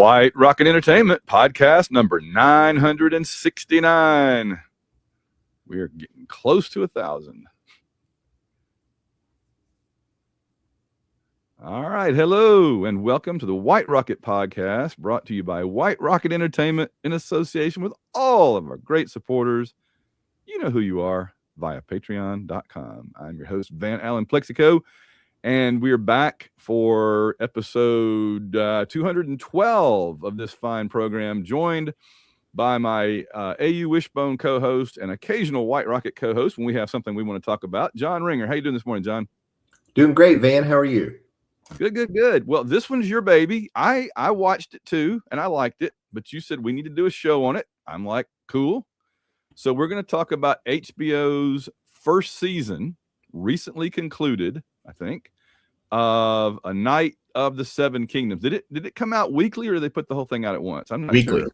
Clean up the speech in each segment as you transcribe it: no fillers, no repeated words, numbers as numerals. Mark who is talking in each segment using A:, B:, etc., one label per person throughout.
A: White Rocket Entertainment podcast number 969. We are getting close to 1,000. All right. Hello and welcome to the White Rocket podcast, brought to you by White Rocket Entertainment in association with all of our great supporters. You know who you are via patreon.com. I'm your host, Van Allen Plexico. And we're back for episode 212 of this fine program, joined by my AU Wishbone co-host and occasional White Rocket co-host when we have something we want to talk about, John Ringer. How you doing this morning, John?
B: Doing great, Van. How are you?
A: Good. Well, this one's your baby. I watched it too, and I liked it, but you said we need to do a show on it. I'm like, cool. So we're going to talk about HBO's first season, recently concluded, I think, of A Night of the Seven Kingdoms. Did it come out weekly, or did they put the whole thing out at once? I'm not
B: weekly.
A: Sure.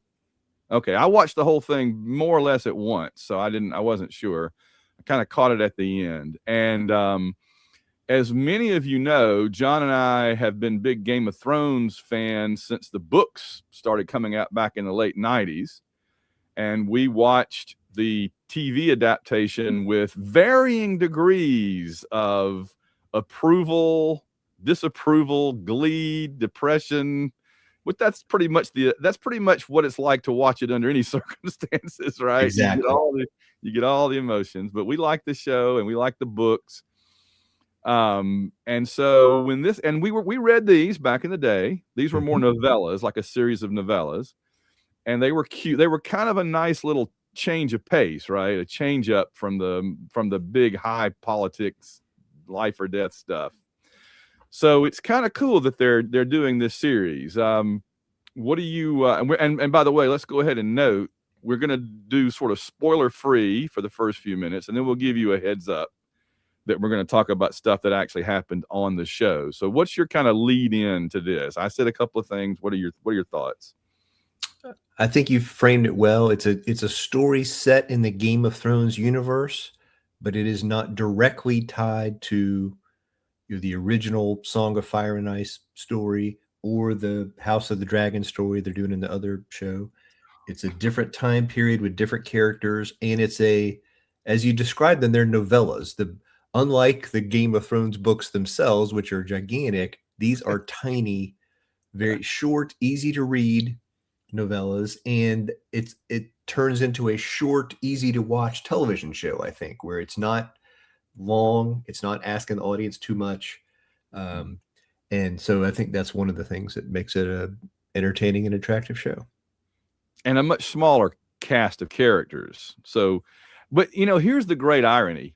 A: Okay, I watched the whole thing more or less at once, so I wasn't sure. I kind of caught it at the end. And as many of you know, John and I have been big Game of Thrones fans since the books started coming out back in the late 90s. And we watched the TV adaptation with varying degrees of approval, disapproval, glee, depression. But that's pretty much what it's like to watch it under any circumstances, right?
B: Exactly.
A: You get all the emotions. But we like the show and we like the books. And so we read these back in the day. These were more novellas, like a series of novellas. And they were cute. They were kind of a nice little change of pace, right? A change up from the big high politics, life or death stuff. So it's kind of cool that they're doing this series. What do you and by the way, let's go ahead and note we're going to do sort of spoiler free for the first few minutes, and then we'll give you a heads up that we're going to talk about stuff that actually happened on the show. So what's your kind of lead in to this? I said a couple of things. What are your thoughts?
B: I think you've framed it well. It's a story set in the Game of Thrones universe, but it is not directly tied to the original Song of Fire and Ice story or the House of the Dragon story they're doing in the other show. It's a different time period with different characters, and it's as you described them, they're novellas. Unlike the Game of Thrones books themselves, which are gigantic, these are tiny, very short, easy to read novellas, and it turns into a short, easy to watch television show, I think, where it's not long, it's not asking the audience too much, and so I think that's one of the things that makes it a entertaining and attractive show,
A: and a much smaller cast of characters. So, but here's the great irony: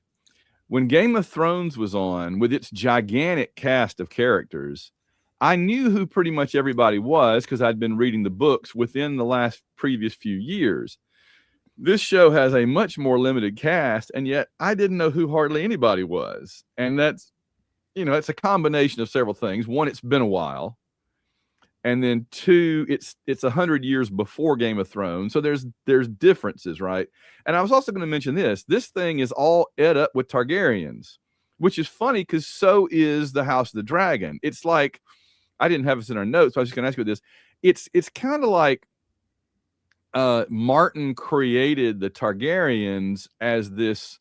A: when Game of Thrones was on with its gigantic cast of characters, I knew who pretty much everybody was because I'd been reading the books within the previous few years. This show has a much more limited cast, and yet I didn't know who hardly anybody was. And that's, it's a combination of several things. One, it's been a while. And then two, it's 100 years before Game of Thrones. So there's differences, right? And I was also going to mention this thing is all ed up with Targaryens, which is funny because so is the House of the Dragon. It's like, I didn't have this in our notes, so I was just going to ask you this. It's kind of like Martin created the Targaryens as this,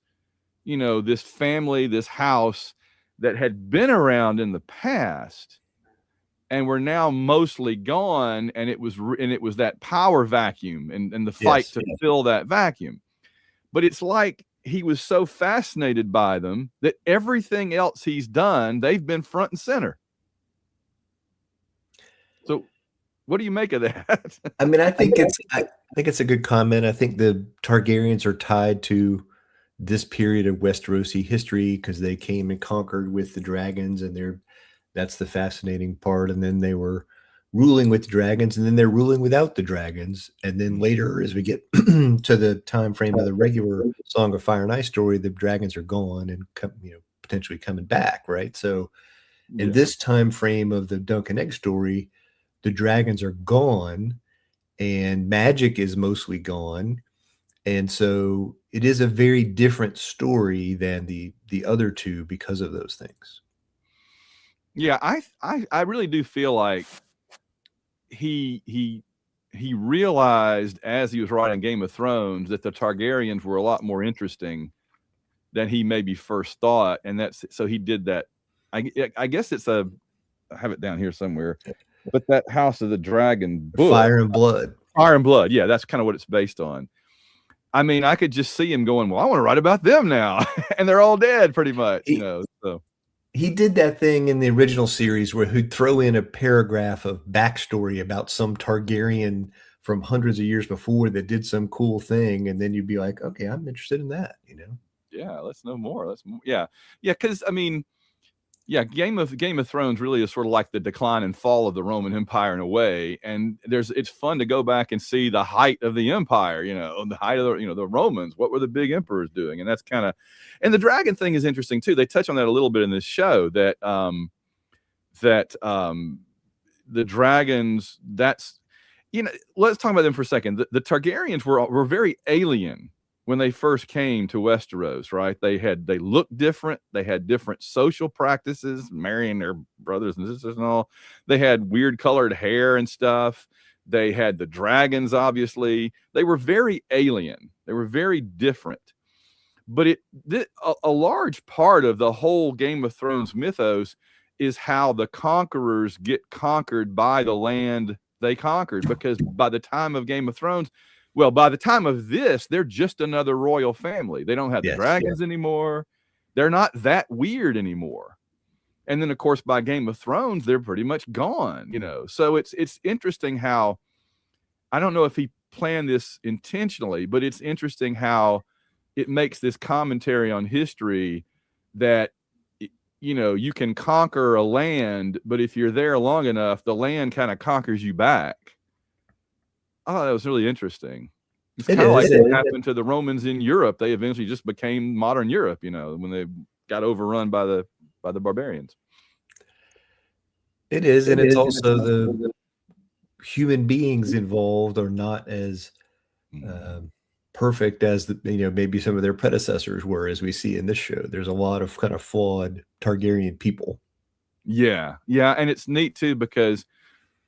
A: this family, this house that had been around in the past and were now mostly gone. And it was that power vacuum and the fight to fill that vacuum. But it's like he was so fascinated by them that everything else he's done, they've been front and center. So what do you make of that?
B: I mean, I think it's a good comment. I think the Targaryens are tied to this period of Westerosi history because they came and conquered with the dragons, and that's the fascinating part. And then they were ruling with dragons, and then they're ruling without the dragons. And then later, as we get to the time frame of the regular Song of Fire and Ice story, the dragons are gone and potentially coming back, right? So in this time frame of the Dunk and Egg story, the dragons are gone and magic is mostly gone. And so it is a very different story than the other two because of those things.
A: Yeah, I really do feel like he realized as he was writing Game of Thrones that the Targaryens were a lot more interesting than he maybe first thought, and that's so he did that. I guess it's I have it down here somewhere, but that House of the Dragon book,
B: Fire and Blood.
A: Fire and Blood, yeah, that's kind of what it's based on. I mean, I could just see him going, well, I want to write about them now, and they're all dead, pretty much, you know. So
B: he did that thing in the original series where he'd throw in a paragraph of backstory about some Targaryen from hundreds of years before that did some cool thing, and then you'd be like, okay, I'm interested in that, you know.
A: Yeah, let's know more. Yeah, because I mean, yeah, Game of Thrones really is sort of like the decline and fall of the Roman Empire in a way, and it's fun to go back and see the height of the empire, you know, the height of the Romans. What were the big emperors doing? And that's kind of, and the dragon thing is interesting too. They touch on that a little bit in this show that the dragons. That's, you know, let's talk about them for a second. The Targaryens were very alien when they first came to Westeros, right? They looked different. They had different social practices, marrying their brothers and sisters and all. They had weird colored hair and stuff. They had the dragons, obviously. They were very alien. They were very different. But a large part of the whole Game of Thrones mythos is how the conquerors get conquered by the land they conquered. Because by the time of Game of Thrones, well, by the time of this, they're just another royal family. They don't have the dragons anymore. They're not that weird anymore. And then, of course, by Game of Thrones, they're pretty much gone, you know. So it's interesting how, I don't know if he planned this intentionally, but it's interesting how it makes this commentary on history that, you know, you can conquer a land, but if you're there long enough, the land kind of conquers you back. Oh, that was really interesting. It's kind of like what happened to the Romans in Europe. They eventually just became modern Europe, you know, when they got overrun by the barbarians.
B: It is, and it's also the human beings involved are not as perfect as maybe some of their predecessors were, as we see in this show. There's a lot of kind of flawed Targaryen people.
A: Yeah, and it's neat too because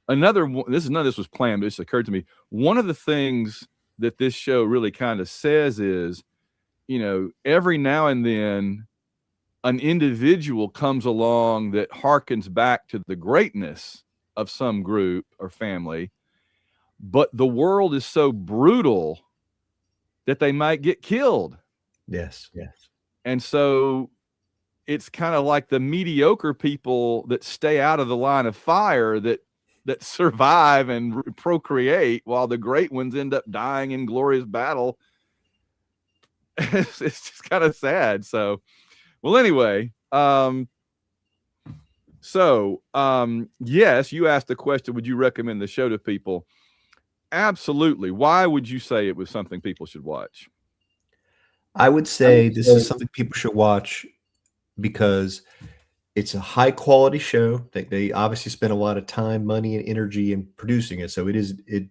A: none of this was planned, but it occurred to me. One of the things that this show really kind of says is, you know, every now and then an individual comes along that harkens back to the greatness of some group or family, but the world is so brutal that they might get killed.
B: Yes.
A: And so it's kind of like the mediocre people that stay out of the line of fire that survive and procreate, while the great ones end up dying in glorious battle. It's just kind of sad. So, well, anyway, yes, you asked the question, would you recommend the show to people? Absolutely. Why would you say it was something people should watch?
B: I would say this is something people should watch because it's a high quality show. They obviously spent a lot of time, money, and energy in producing it. So it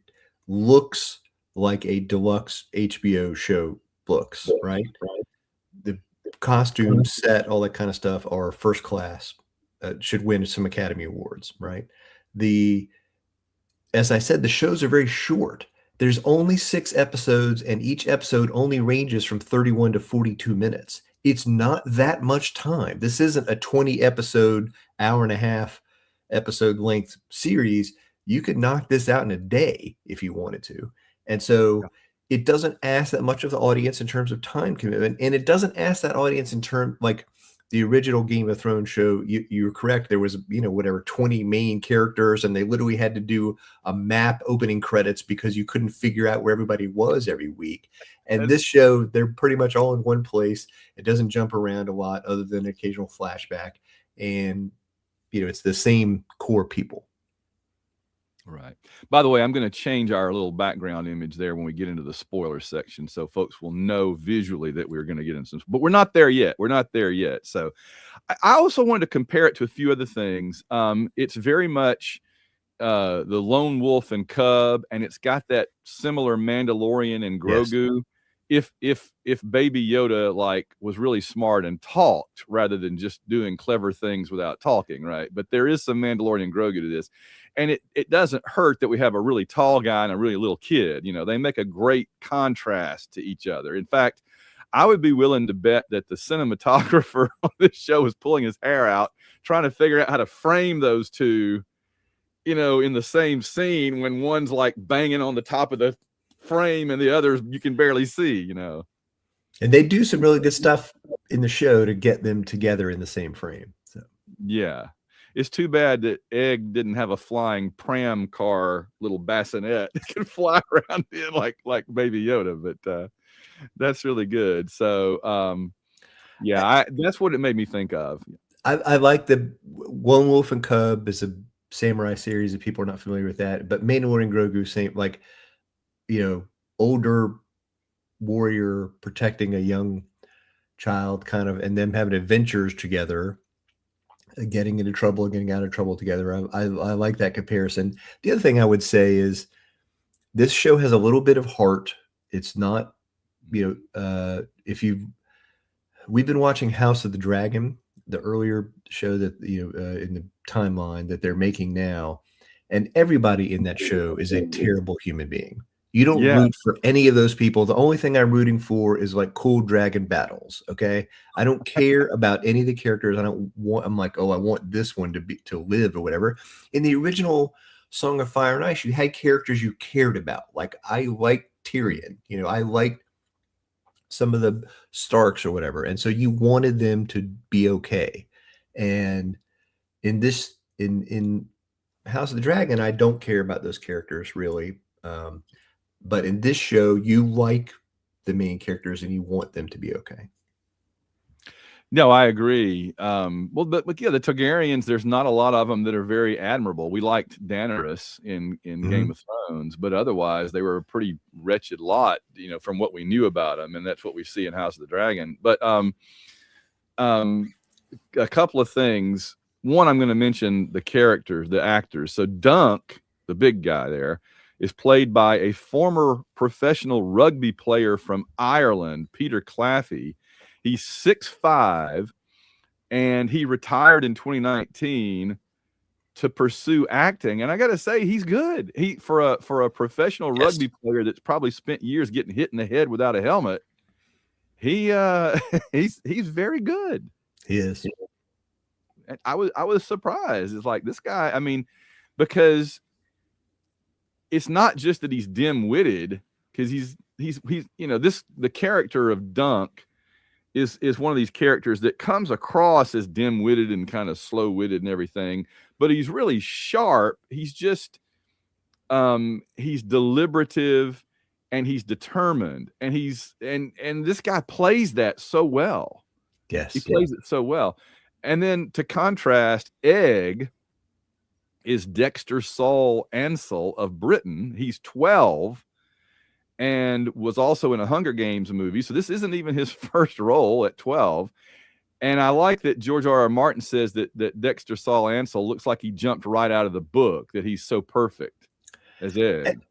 B: looks like a deluxe HBO show looks, right? The costumes, set, all that kind of stuff are first class. Should win some Academy Awards, right? As I said, the shows are very short. There's only 6 episodes, and each episode only ranges from 31 to 42 minutes. It's not that much time. This isn't a 20 episode, hour and a half episode length series. You could knock this out in a day if you wanted to. And so it doesn't ask that much of the audience in terms of time commitment. And it doesn't ask that audience in terms like the original Game of Thrones show. You're correct. There was, 20 main characters, and they literally had to do a map opening credits because you couldn't figure out where everybody was every week. And this show, they're pretty much all in one place. It doesn't jump around a lot other than occasional flashback. And, it's the same core people.
A: Right. By the way, I'm going to change our little background image there when we get into the spoiler section, so folks will know visually that we're going to get into some, but we're not there yet. So I also wanted to compare it to a few other things. It's very much the lone wolf and cub, and it's got that similar Mandalorian and Grogu if Baby Yoda like was really smart and talked rather than just doing clever things without talking, right? But there is some Mandalorian Grogu to this, and it doesn't hurt that we have a really tall guy and a really little kid. You know, they make a great contrast to each other. In fact, I would be willing to bet that the cinematographer on this show was pulling his hair out trying to figure out how to frame those two, you know, in the same scene when one's like banging on the top of the frame and the others you can barely see, you know.
B: And they do some really good stuff in the show to get them together in the same frame. So
A: Yeah. It's too bad that Egg didn't have a flying pram car little bassinet that could fly around in like Baby Yoda, but that's really good. So yeah, that's what it made me think of.
B: I like the Lone Wolf and Cub is a samurai series if people are not familiar with that. But Mandalorian Grogu, same, like, you know, older warrior protecting a young child, kind of, and them having adventures together, getting into trouble, getting out of trouble together. I like that comparison. The other thing I would say is this show has a little bit of heart. It's not, you know, we've been watching House of the Dragon, the earlier show that, you know, in the timeline that they're making now, and everybody in that show is a terrible human being. You don't
A: Yeah.
B: root for any of those people. The only thing I'm rooting for is like cool dragon battles. Okay. I don't care about any of the characters. I'm like, oh, I want this one to live or whatever. In the original Song of Fire and Ice, you had characters you cared about. Like, I liked Tyrion, you know, I liked some of the Starks or whatever. And so you wanted them to be okay. And in House of the Dragon, I don't care about those characters really. But in this show, you like the main characters and you want them to be okay.
A: No, I agree. Well, but yeah, the Targaryens, there's not a lot of them that are very admirable. We liked Daenerys in Game of Thrones, but otherwise they were a pretty wretched lot, you know, from what we knew about them, and that's what we see in House of the Dragon. But a couple of things. One, I'm going to mention the characters, the actors. So Dunk, the big guy there, is played by a former professional rugby player from Ireland, Peter Claffey. He's 6'5", and he retired in 2019 to pursue acting. And I got to say, he's good. He for a professional rugby player that's probably spent years getting hit in the head without a helmet. He's very good.
B: He is.
A: And I was surprised. It's like, this guy, I mean, because it's not just that he's dim-witted, because he's you know, the character of Dunk is one of these characters that comes across as dim-witted and kind of slow-witted and everything, but he's really sharp. He's just he's deliberative and he's determined, and and this guy plays that so well.
B: Yes,
A: he plays it so well. And then to contrast, Egg is Dexter Saul Ansel of Britain. He's 12 and was also in a Hunger Games movie. So this isn't even his first role at 12. And I like that George R.R. Martin says that Dexter Saul Ansel looks like he jumped right out of the book, that he's so perfect as Egg.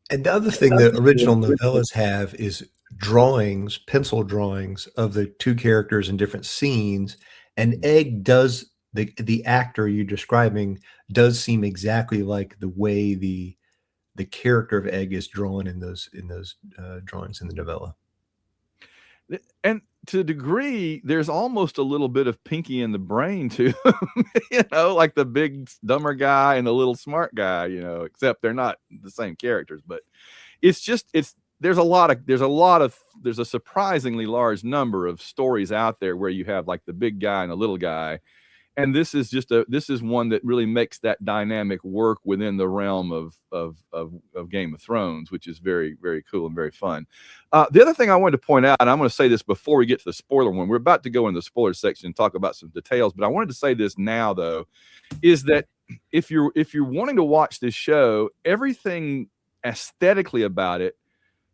B: And the other thing that original novellas have is drawings, pencil drawings of the two characters in different scenes. And Egg does, the actor you're describing does seem exactly like the way the character of Egg is drawn in those drawings in the novella.
A: And to a degree, there's almost a little bit of Pinky in the Brain to him, you know, like the big dumber guy and the little smart guy, you know, except they're not the same characters. But there's a surprisingly large number of stories out there where you have like the big guy and the little guy. And this is one that really makes that dynamic work within the realm of Game of Thrones, which is very, very cool and very fun. The other thing I wanted to point out, and I'm going to say this before we get to the spoiler one, we're about to go in the spoiler section and talk about some details, but I wanted to say this now, though, is that if you're wanting to watch this show, everything aesthetically about it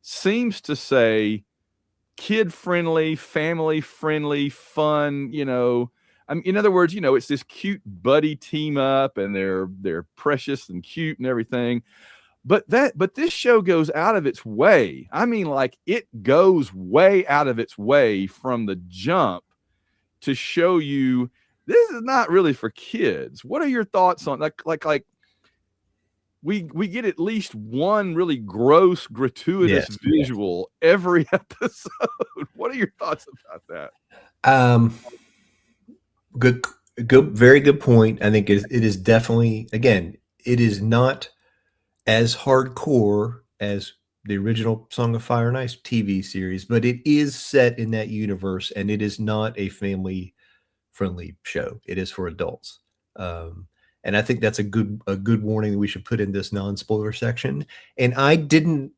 A: seems to say kid-friendly, family-friendly, fun, you know. I mean, in other words, you know, it's this cute buddy team up, and they're precious and cute and everything. but this show goes out of its way. I mean, like, it goes way out of its way from the jump to show you this is not really for kids. What are your thoughts on like we get at least one really gross, gratuitous visual every episode. What are your thoughts about that?
B: Good, very good point. I think it is definitely, again, it is not as hardcore as the original Song of Fire and Ice TV series, but it is set in that universe, and it is not a family friendly show. It is for adults. And I think that's a good warning that we should put in this non-spoiler section. And I didn't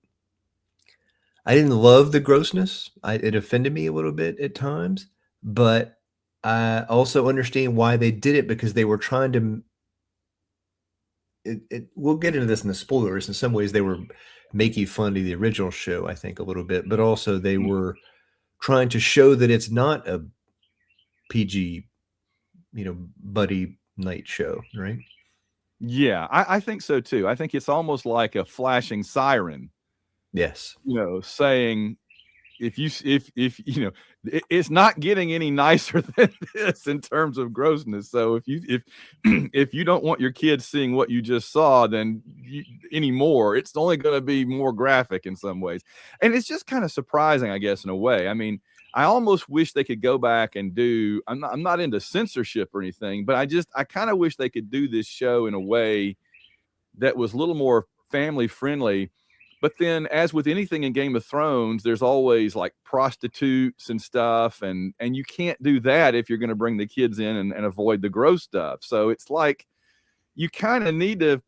B: love the grossness. It offended me a little bit at times, but I also understand why they did it, because they were trying to. We'll get into this in the spoilers. In some ways, they were making fun of the original show, I think, a little bit, but also they were trying to show that it's not a PG, buddy night show, right?
A: Yeah, I think so too. I think it's almost like a flashing siren.
B: Yes.
A: Saying, if it's not getting any nicer than this in terms of grossness. So if you don't want your kids seeing what you just saw, then anymore, it's only going to be more graphic in some ways. And it's just kind of surprising, I guess, in a way. I mean, I almost wish they could go back and do, I'm not into censorship or anything, but I kind of wish they could do this show in a way that was a little more family friendly. But then, as with anything in Game of Thrones, there's always like prostitutes and stuff, and you can't do that if you're going to bring the kids in and avoid the gross stuff. So it's like you kind of need to,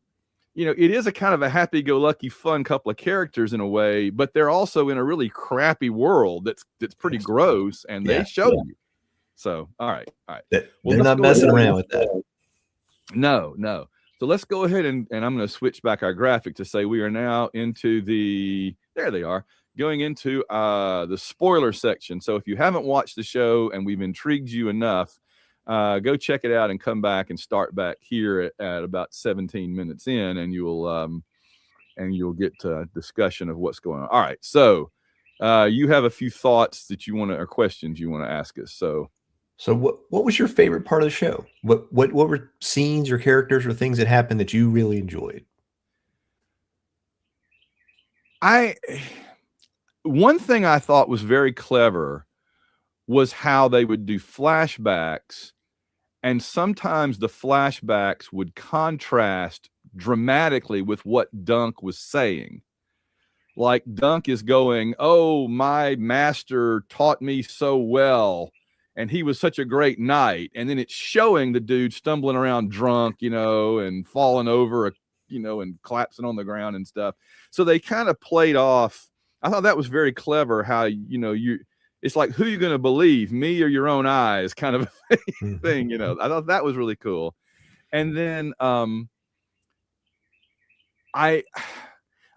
A: it is a kind of a happy-go-lucky, fun couple of characters in a way, but they're also in a really crappy world that's pretty gross, and they show you. So, all right.
B: They're not messing around with that.
A: No. So let's go ahead and I'm going to switch back our graphic to say we are now into there they are, going into the spoiler section. So if you haven't watched the show and we've intrigued you enough, go check it out and come back and start back here at about 17 minutes in, and you'll get a discussion of what's going on. All right. So you have a few thoughts that you want to, or questions you want to ask us.
B: So what was your favorite part of the show? What were scenes or characters or things that happened that you really enjoyed?
A: One thing I thought was very clever was how they would do flashbacks, and sometimes the flashbacks would contrast dramatically with what Dunk was saying. Like Dunk is going, "Oh, my master taught me so well, and he was such a great knight." And then it's showing the dude stumbling around drunk, and falling over, and collapsing on the ground and stuff. So they kind of played off. I thought that was very clever how, it's like, who are you going to believe, me or your own eyes, kind of thing. I thought that was really cool. And then I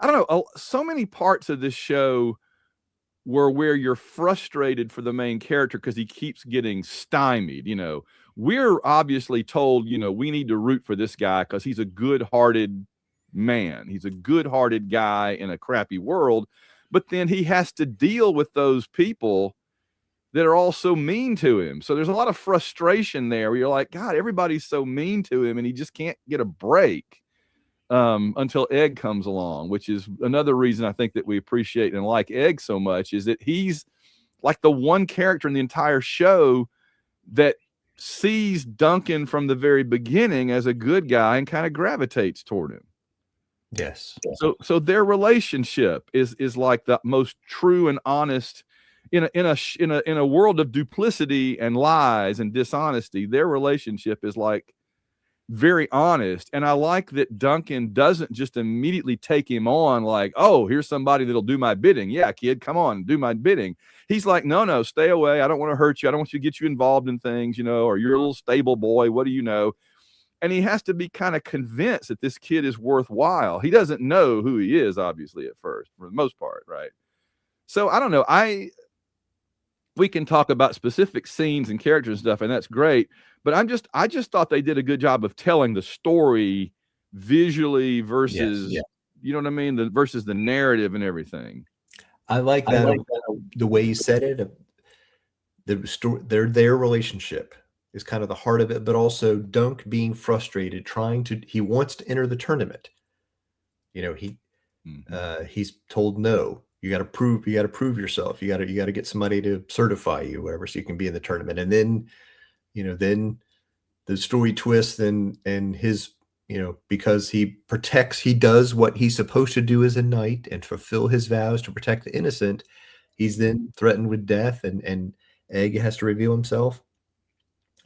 A: don't know, so many parts of this show were where you're frustrated for the main character because he keeps getting stymied. We're obviously told, we need to root for this guy because he's a good-hearted man. He's a good-hearted guy in a crappy world. But then he has to deal with those people that are all so mean to him. So there's a lot of frustration there where you're like, God, everybody's so mean to him, and he just can't get a break until Egg comes along, which is another reason I think that we appreciate and like Egg so much, is that he's like the one character in the entire show that sees Duncan from the very beginning as a good guy and kind of gravitates toward him.
B: Yes.
A: So their relationship is like the most true and honest in a world of duplicity and lies and dishonesty. Their relationship is like very honest. And I like that Duncan doesn't just immediately take him on like, oh, here's somebody that'll do my bidding. Yeah, kid, come on, do my bidding. He's like, no, stay away. I don't want to hurt you. I don't want you to get you involved in things, or you're a little stable boy. What do you know? And he has to be kind of convinced that this kid is worthwhile. He doesn't know who he is, obviously, at first, for the most part, right? So I don't know. We can talk about specific scenes and characters and stuff, and that's great. But I just thought they did a good job of telling the story visually versus you know what I mean? Versus the narrative and everything.
B: I like that, the way you said it. The story, their relationship is kind of the heart of it, but also Dunk being frustrated, he wants to enter the tournament. You know, he's told no. You got to prove yourself. You got to get somebody to certify you, whatever, so you can be in the tournament. And then, then the story twists, and his, because he does what he's supposed to do as a knight and fulfill his vows to protect the innocent. He's then threatened with death, and Egg has to reveal himself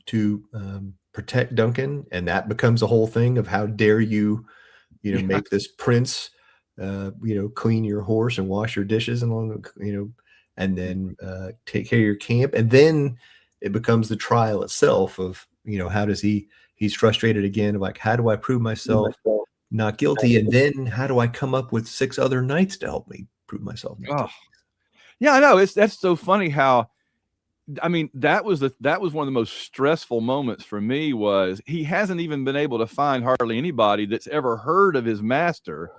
B: to protect Duncan, and that becomes a whole thing of how dare you, make this prince, clean your horse and wash your dishes and and then take care of your camp, and then it becomes the trial itself of how does he's frustrated again, like, how do I prove myself not guilty, and then how do I come up with 6 other knights to help me prove myself not guilty?
A: Yeah, I know. That's so funny how, I mean, that was one of the most stressful moments for me. Was he hasn't even been able to find hardly anybody that's ever heard of his master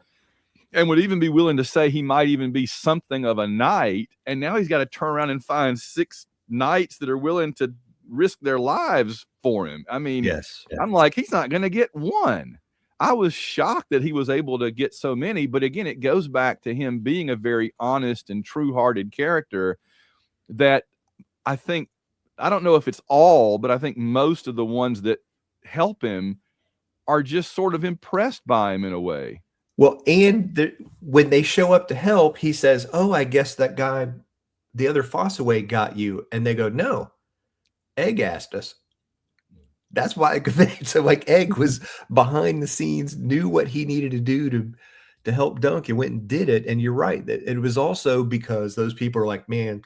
A: and would even be willing to say he might even be something of a knight. And now he's got to turn around and find 6 knights that are willing to risk their lives for him. I mean,
B: yes.
A: I'm like, he's not going to get one. I was shocked that he was able to get so many. But again, it goes back to him being a very honest and true-hearted character that I think, I don't know if it's all, but I think most of the ones that help him are just sort of impressed by him in a way.
B: Well, and when they show up to help, he says, "Oh, I guess that guy, the other Fossaway, got you." And they go, "No, Egg asked us." That's why. So, like, Egg was behind the scenes, knew what he needed to do to help Dunk, and went and did it. And you're right, that it was also because those people are like, man,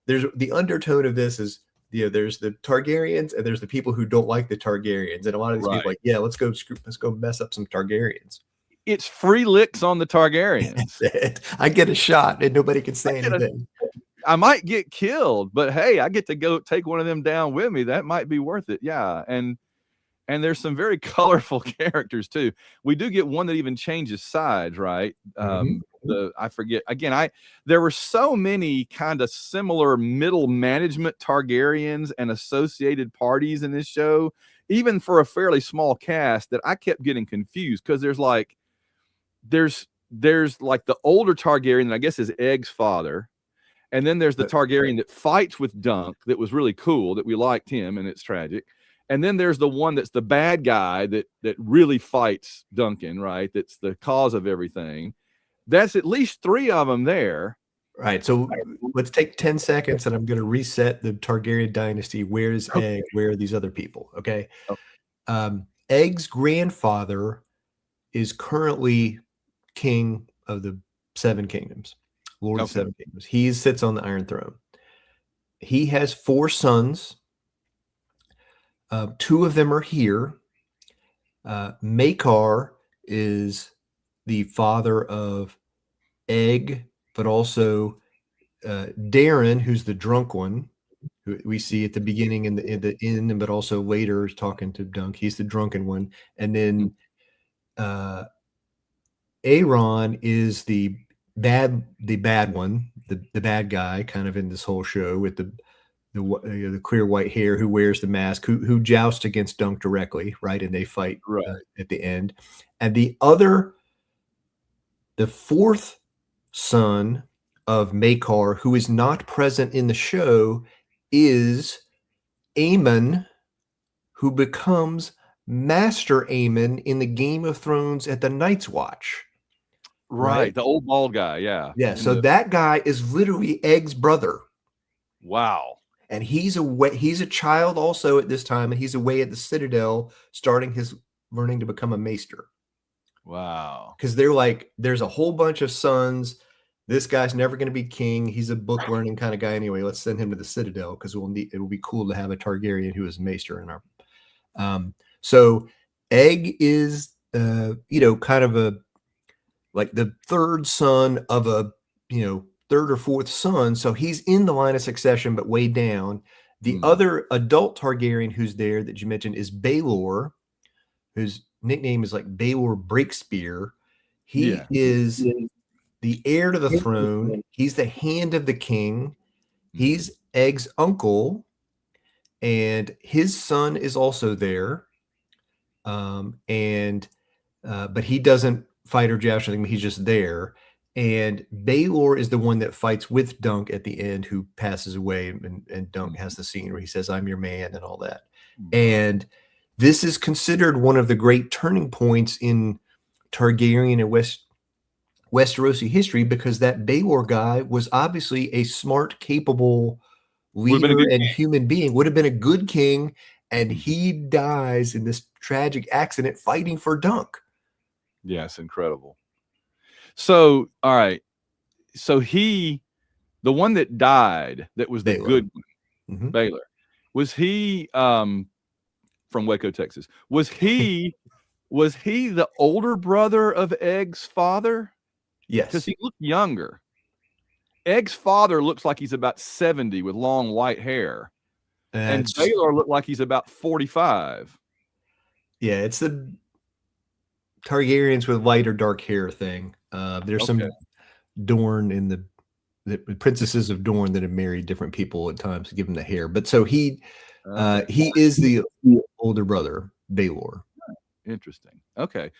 B: there's the undertone of this is, there's the Targaryens and there's the people who don't like the Targaryens, and a lot of these people are like, yeah, let's go mess up some Targaryens.
A: It's free licks on the Targaryens.
B: I get a shot and nobody can say anything.
A: I might get killed, but hey, I get to go take one of them down with me. That might be worth it. Yeah. And there's some very colorful characters too. We do get one that even changes sides, right? I forget again. There were so many kind of similar middle management Targaryens and associated parties in this show, even for a fairly small cast, that I kept getting confused, because there's like the older Targaryen that I guess is Egg's father. And then there's the Targaryen that fights with Dunk that was really cool, that we liked him, and it's tragic. And then there's the one that's the bad guy that really fights Duncan, right? That's the cause of everything. That's at least 3 of them there.
B: Right. So let's take 10 seconds and I'm going to reset the Targaryen dynasty. Where's Egg? Where are these other people? Okay. Egg's grandfather is currently king of the 7 kingdoms, Lord of the 7 kingdoms. He sits on the Iron Throne. He has 4 sons. 2 of them are here. Maekar is the father of Egg, but also Darren, who's the drunk one, who we see at the beginning in the inn, but also later talking to Dunk. He's the drunken one. And then Aaron is the bad one, the bad guy, kind of in this whole show, with the clear white hair, who wears the mask, who jousts against Dunk directly, right? And they fight at the end. And the 4th son of Maekar, who is not present in the show, is Aemon, who becomes Master Aemon in the Game of Thrones at the Night's Watch.
A: Right. The old bald guy. Yeah.
B: Yeah. So that guy is literally Egg's brother.
A: Wow.
B: And he's a child also at this time, and he's away at the Citadel starting his learning to become a maester.
A: Wow.
B: Because they're like, there's a whole bunch of sons. This guy's never going to be king. He's a book learning kind of guy anyway. Let's send him to the Citadel, because it will be cool to have a Targaryen who is a maester in our. So Egg is kind of like the 3rd son of a 3rd or 4th son. So he's in the line of succession, but way down. The other adult Targaryen who's there that you mentioned is Baelor, whose nickname is like Baelor Breakspear. He
A: Yeah.
B: is the heir to the throne. He's the hand of the king.
A: Mhm.
B: He's Egg's uncle, and his son is also there. And but he doesn't fight or joust or anything. He's just there. And Baylor is the one that fights with Dunk at the end, who passes away, and Dunk has
A: Mhm.
B: the scene where he says, "I'm your man," and all that.
A: Right.
B: And this is considered one of the great turning points in Targaryen and Westerosi history, because that Baelor guy was obviously a smart, capable
A: Would have been a
B: leader
A: good
B: and human being, would have been a good king, and
A: king. Mhm.
B: he dies in this tragic accident fighting for Dunk.
A: Yes, incredible. So, all right. So the one that died, that was the
B: Baelor.
A: good one,
B: Mhm.
A: Baylor, was he from Waco, Texas? Was he the older brother of Egg's father? Because
B: Yes.
A: he looked younger. Egg's father looks like he's about 70 with long white hair, and
B: That's
A: Baylor looked like he's about 45.
B: yeah, it's the Targaryens with light or dark hair thing. There's
A: Okay.
B: some Dorne in the princesses of Dorne that have married different people at times to give him the hair. But so
A: Okay.
B: he is the older brother, Baelor.
A: Interesting. Okay.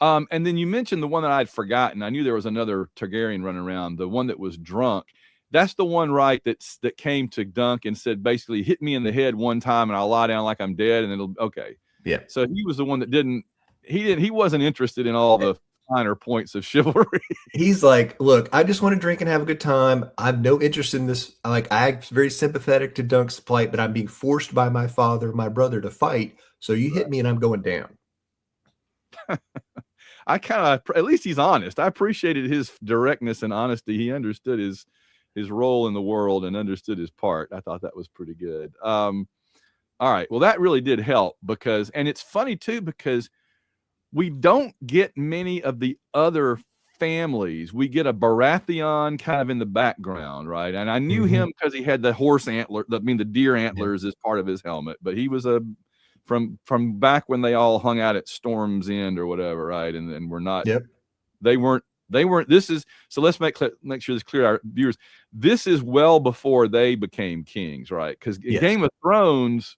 A: And then you mentioned the one that I'd forgotten. I knew there was another Targaryen running around, the one that was drunk. That's the one, right? That came to Dunk and said, basically, hit me in the head one time and I'll lie down like I'm dead. And it'll, okay.
B: Yeah.
A: So he was the one that he wasn't interested in all the finer points of chivalry.
B: He's like, look, I just want to drink and have a good time. I've no interest in this. I'm very sympathetic to Dunk's plight, but I'm being forced by my father, my brother, to fight. So you hit me and I'm going down.
A: I kind of, at least he's honest. I appreciated his directness and honesty. He understood his role in the world and understood his part. I thought that was pretty good. All right. Well, that really did help, because, and it's funny too, because we don't get many of the other families. We get a Baratheon kind of in the background, right? And I knew
B: Mhm.
A: him because he had the horse antler, the deer
B: Yeah.
A: antlers as part of his helmet. But he was from back when they all hung out at Storm's End or whatever, right? And we're not
B: Yep.
A: they weren't this is so let's make sure this clear to our viewers. This is well before they became kings, right? Because
B: Yes.
A: Game of Thrones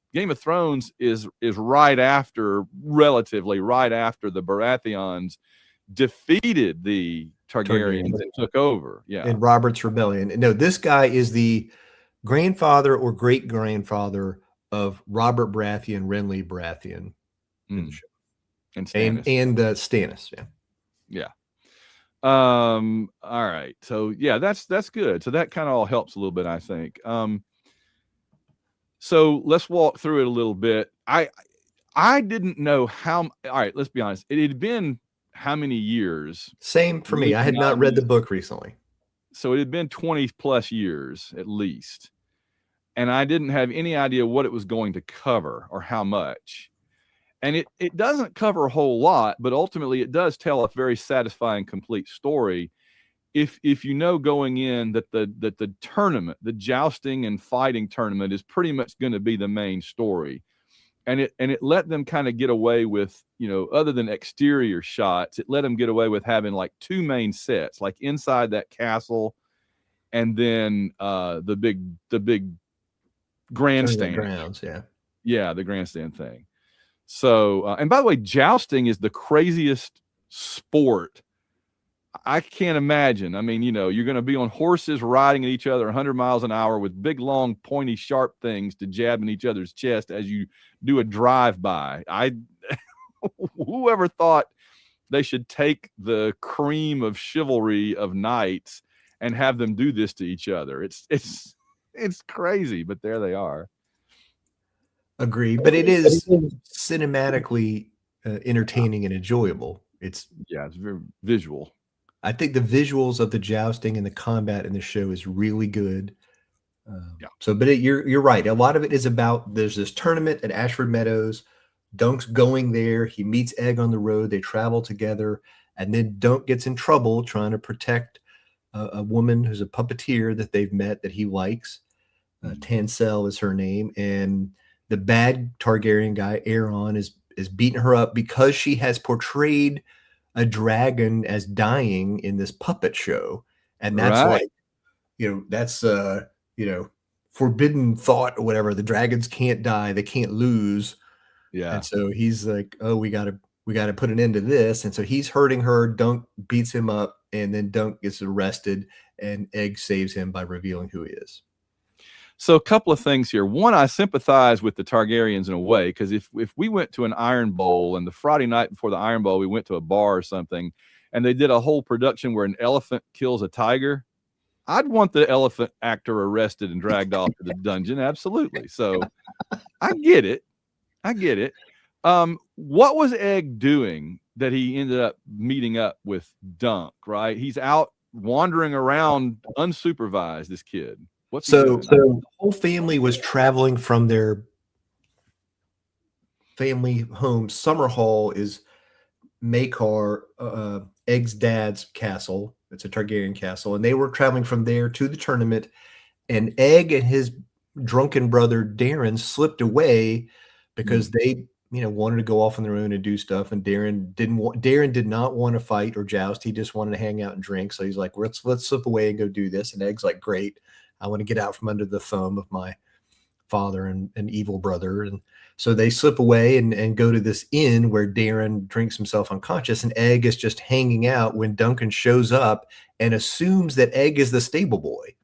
A: is right after, relatively right after, the Baratheons defeated the Targaryens
B: Targaryen
A: and took over. Yeah.
B: and Robert's Rebellion. No, this guy is the grandfather or great grandfather of Robert Baratheon, Renly Baratheon in the
A: Mm.
B: show,
A: And Stannis.
B: and Stannis. Yeah.
A: Yeah. All right. So yeah, that's good. So that kind of all helps a little bit, I think. So let's walk through it a little bit. I didn't know how. All right, let's be honest. It had been how many years?
B: Same for me.
A: Late
B: I had not read the
A: 90s.
B: book recently.
A: So it had been 20 plus years at least, and I didn't have any idea what it was going to cover or how much. And it doesn't cover a whole lot, but ultimately it does tell a very satisfying, complete story. If you know going in that the tournament, the jousting and fighting tournament, is pretty much going to be the main story, and it let them kind of get away with, other than exterior shots, it let them get away with having like two main sets, like inside that castle, and then the big
B: Tournament
A: grandstand.
B: grounds. Yeah.
A: Yeah, the grandstand thing. So, and by the way, jousting is the craziest sport. I can't imagine. I mean, you're going to be on horses riding at each other 100 miles an hour with big, long, pointy, sharp things to jab in each other's chest as you do a drive-by. Whoever thought they should take the cream of chivalry of knights and have them do this to each other? It's crazy, but there they are.
B: Agreed. But it is cinematically entertaining and enjoyable.
A: Yeah, it's very visual.
B: I think the visuals of the jousting and the combat in the show is really good.
A: Yeah.
B: But you're right. A lot of it is about, there's this tournament at Ashford Meadows. Dunk's going there. He meets Egg on the road. They travel together, and then Dunk gets in trouble trying to protect a woman who's a puppeteer that they've met that he likes. Tansel is her name, and the bad Targaryen guy Aeron is beating her up because she has portrayed a dragon as dying in this puppet show, and that's
A: Right.
B: like, that's forbidden thought or whatever. The dragons can't die, they can't lose.
A: Yeah.
B: And so he's like, "Oh, we gotta put an end to this." And so he's hurting her. Dunk beats him up, and then Dunk gets arrested, and Egg saves him by revealing who he is.
A: So a couple of things here. One, I sympathize with the Targaryens in a way, because if we went to an Iron Bowl and the Friday night before the Iron Bowl we went to a bar or something, and they did a whole production where an elephant kills a tiger, I'd want the elephant actor arrested and dragged off to the dungeon. Absolutely. So I get it. I get it. What was Egg doing that he ended up meeting up with Dunk, right? He's out wandering around unsupervised, this kid. What's he
B: So
A: doing?
B: the whole family was traveling from their family home. Summerhall is Maekar, Egg's dad's castle. It's a Targaryen castle, and they were traveling from there to the tournament. And Egg and his drunken brother Darren slipped away because they, wanted to go off on their own and do stuff. And Darren did not want to fight or joust. He just wanted to hang out and drink. So he's like, let's slip away and go do this. And Egg's like, great, I want to get out from under the thumb of my father and evil brother. And so they slip away and go to this inn where Darren drinks himself unconscious, and Egg is just hanging out when Duncan shows up and assumes that Egg is the stable boy.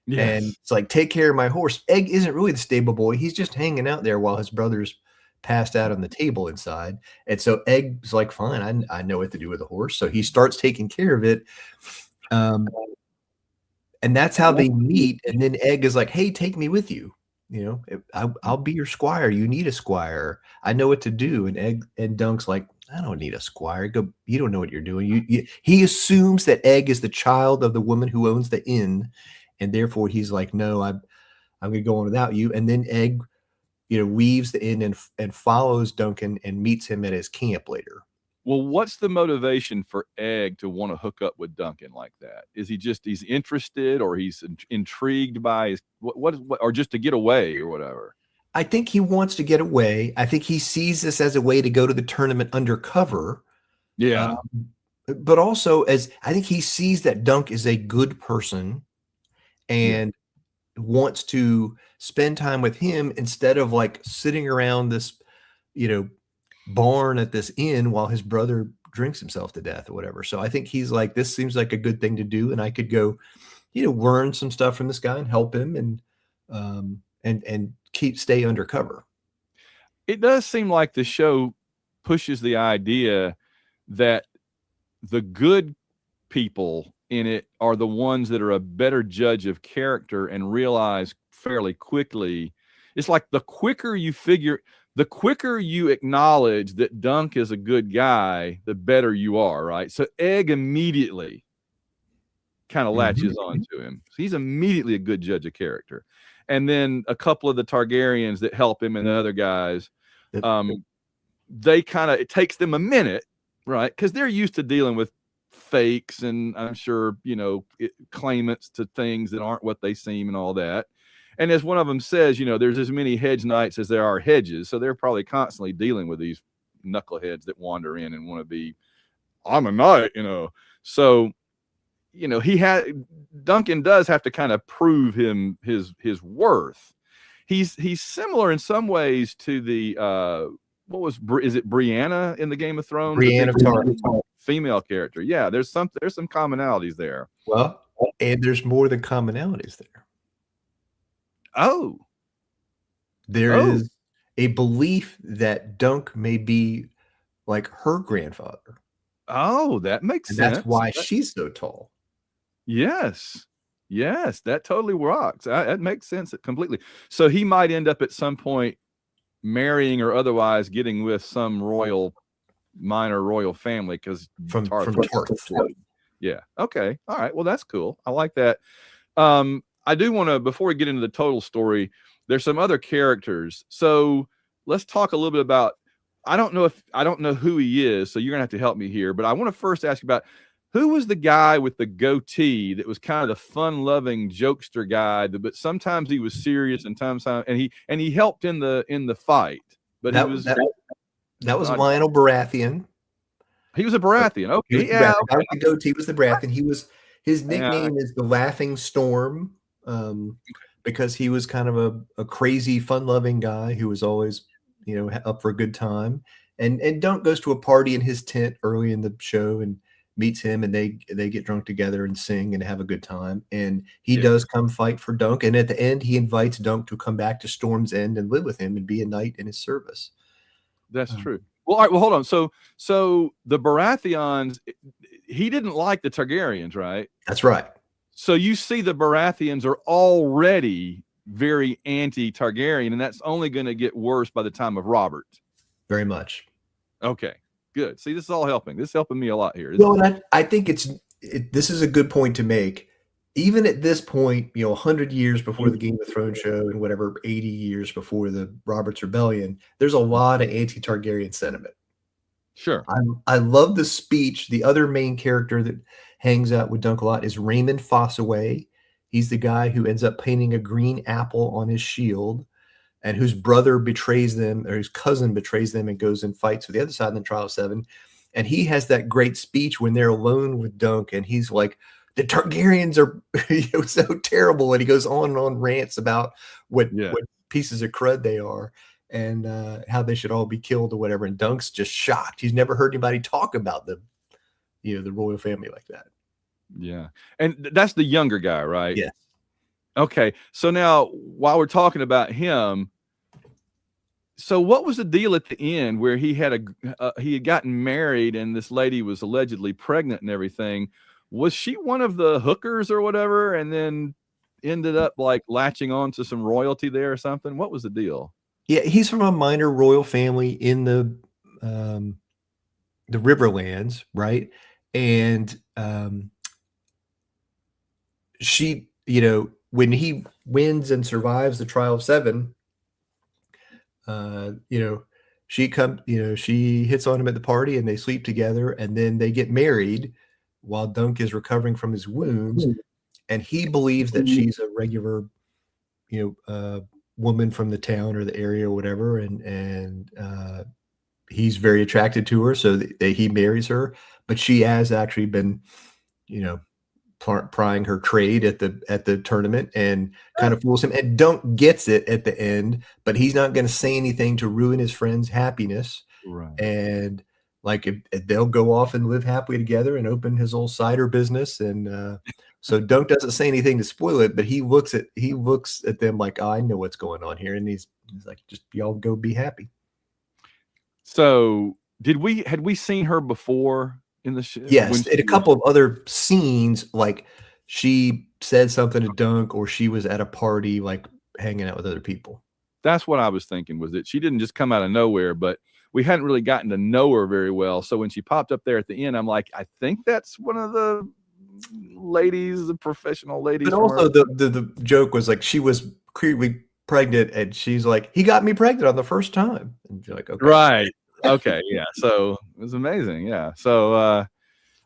A: Yes.
B: And it's like, take care of my horse. Egg isn't really the stable boy. He's just hanging out there while his brother's passed out on the table inside. And so Egg's like, fine, I know what to do with the horse. So he starts taking care of it. And that's how they meet. And then Egg is like, hey, take me with you. I'll be your squire. You need a squire. I know what to do. And Egg and Dunk's like, I don't need a squire. Go. You don't know what you're doing. He assumes that Egg is the child of the woman who owns the inn, and therefore he's like, no, I'm going to go on without you. And then Egg, weaves the inn and follows Duncan and meets him at his camp later.
A: Well, what's the motivation for Egg to want to hook up with Duncan like that? Is he's interested, or he's intrigued by his what, or just to get away or whatever?
B: I think he wants to get away. I think he sees this as a way to go to the tournament undercover.
A: Yeah.
B: But also I think he sees that Dunk is a good person and wants to spend time with him instead of like sitting around this, barn at this inn while his brother drinks himself to death or whatever. So I think he's like, this seems like a good thing to do, and I could go, learn some stuff from this guy and help him and stay undercover.
A: It does seem like the show pushes the idea that the good people in it are the ones that are a better judge of character and realize fairly quickly. It's like the quicker you acknowledge that Dunk is a good guy, the better you are, right? So Egg immediately kind of latches on to him. So he's immediately a good judge of character. And then a couple of the Targaryens that help him and the other guys, it takes them a minute, right? Because they're used to dealing with fakes and I'm sure, claimants to things that aren't what they seem and all that. And as one of them says, there's as many hedge knights as there are hedges. So they're probably constantly dealing with these knuckleheads that wander in and want to be, I'm a knight, So, Duncan does have to kind of prove his worth. He's similar in some ways to the, is it Brianna in the Game of Thrones?
B: Brienne of Tarth.
A: Female character. Yeah, there's some commonalities there.
B: Well, and there's more than commonalities there.
A: Oh.
B: There is a belief that Dunk may be like her grandfather.
A: Oh, that makes sense.
B: That's why she's so tall.
A: Yes. Yes, that totally rocks. That makes sense completely. So he might end up at some point marrying or otherwise getting with some minor royal family because
B: from Tarth.
A: Yeah. Okay. All right. Well, that's cool. I like that. I do want to, before we get into the total story, there's some other characters. So let's talk a little bit about, I don't know who he is, so you're gonna have to help me here, but I want to first ask you about who was the guy with the goatee that was kind of the fun-loving jokester guy, but sometimes he was serious and sometimes and he helped in the fight. But
B: that was Lionel Baratheon.
A: He was a Baratheon.
B: He was
A: Okay,
B: the
A: yeah,
B: Baratheon. Guy with the goatee was the Baratheon. His
A: okay. Yeah,
B: nickname is the Laughing Storm, because he was kind of a crazy, fun-loving guy who was always, up for a good time. And Dunk goes to a party in his tent early in the show and meets him, and they get drunk together and sing and have a good time. And he
A: yeah,
B: does come fight for Dunk, and at the end, he invites Dunk to come back to Storm's End and live with him and be a knight in his service.
A: that's
B: Um,
A: true. Well, all right. Well, hold on. So the Baratheons, he didn't like the Targaryens, right?
B: that's right.
A: So you see, the Baratheons are already very anti-Targaryen, and that's only going to get worse by the time of Robert.
B: Very much.
A: Okay, good. See, this is all helping. This is helping me a lot here.
B: Well, and I think this is a good point to make. Even at this point, 100 years before the Game of Thrones show and whatever, 80 years before the Robert's Rebellion, there's a lot of anti-Targaryen sentiment.
A: Sure.
B: I love the speech. The other main character that hangs out with Dunk a lot is Raymond Fossaway. He's the guy who ends up painting a green apple on his shield, and whose brother betrays them, or his cousin betrays them and goes and fights for the other side in the Trial of Seven. And he has that great speech when they're alone with Dunk, and he's like, the Targaryens are so terrible. And he goes on and on rants about what pieces of crud they are, and how they should all be killed or whatever. And Dunk's just shocked. He's never heard anybody talk about the royal family like that.
A: Yeah. And that's the younger guy, right?
B: Yes.
A: Okay. So now, while we're talking about him, so what was the deal at the end where he had gotten married and this lady was allegedly pregnant and everything? Was she one of the hookers or whatever, and then ended up like latching on to some royalty there or something? What was the deal?
B: Yeah, he's from a minor royal family in the Riverlands, right? And she, when he wins and survives the Trial of Seven, she hits on him at the party and they sleep together, and then they get married while Dunk is recovering from his wounds. And he believes that she's a regular, woman from the town or the area or whatever. And he's very attracted to her. So he marries her, but she has actually been, prying her trade at the tournament, and kind of fools him. And Dunk gets it at the end, but he's not going to say anything to ruin his friend's happiness.
A: Right.
B: And like, if they'll go off and live happily together and open his old cider business. And so Dunk doesn't say anything to spoil it, but he looks at them like, oh, I know what's going on here. And he's like, just y'all go be happy.
A: So had we seen her before in the show?
B: Yes, in a couple of other scenes, like she said something to Dunk, or she was at a party, like hanging out with other people.
A: That's what I was thinking, was that she didn't just come out of nowhere, but we hadn't really gotten to know her very well. So when she popped up there at the end, I'm like, I think that's one of the ladies, the professional ladies.
B: But also the joke was like, she was creepily pregnant, and she's like, he got me pregnant on the first time. And you're like, okay.
A: Right. Okay. Yeah. So it was amazing. Yeah. So,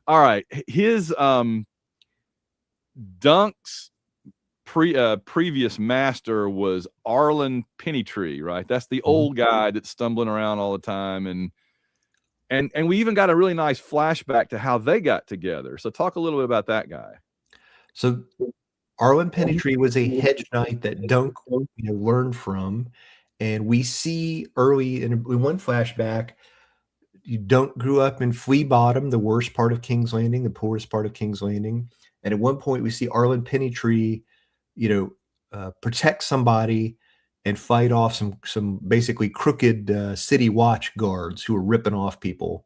A: all right. His, Dunk's previous master was Arlen Pennytree, right? That's the old guy that's stumbling around all the time. And we even got a really nice flashback to how they got together. So talk a little bit about that guy.
B: So Arlen Pennytree was a hedge knight that Dunk learned from. And we see early in one flashback, Dunk grew up in Flea Bottom, the worst part of King's Landing, the poorest part of King's Landing. And at one point we see Arlen Pennytree, protect somebody and fight off some basically crooked city watch guards who were ripping off people,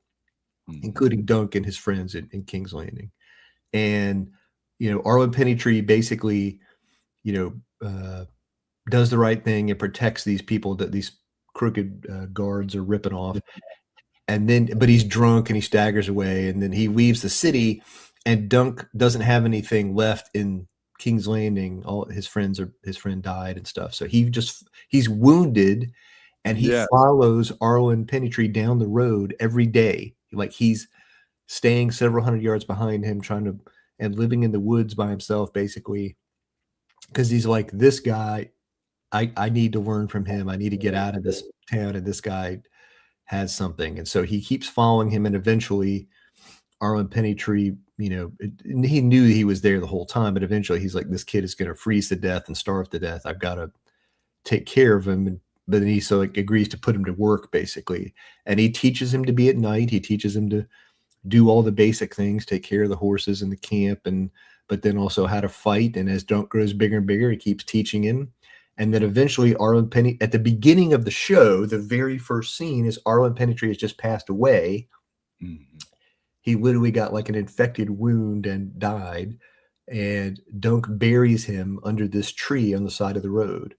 B: including Dunk and his friends in King's Landing. And, Arlen Pennytree basically, does the right thing and protects these people that these crooked guards are ripping off. But he's drunk and he staggers away, and then he leaves the city, and Dunk doesn't have anything left in King's Landing. All his friend died and stuff. So he's wounded, and he follows Arlen Pennytree down the road every day. Like, he's staying several hundred yards behind him, and living in the woods by himself, basically, because he's like, this guy, I need to learn from him. I need to get out of this town, and this guy has something. And so he keeps following him, and eventually Arlen Pennytree, he knew he was there the whole time, but eventually he's like, this kid is going to freeze to death and starve to death. I've got to take care of him. But then he agrees to put him to work, basically. And he teaches him to be at night. He teaches him to do all the basic things, take care of the horses in the camp, but then also how to fight. And as Dunk grows bigger and bigger, he keeps teaching him. And then eventually Arlen Penny, at the beginning of the show, the very first scene is Arlen Pennytree has just passed away. Mm-hmm. He literally got like an infected wound and died. And Dunk buries him under this tree on the side of the road.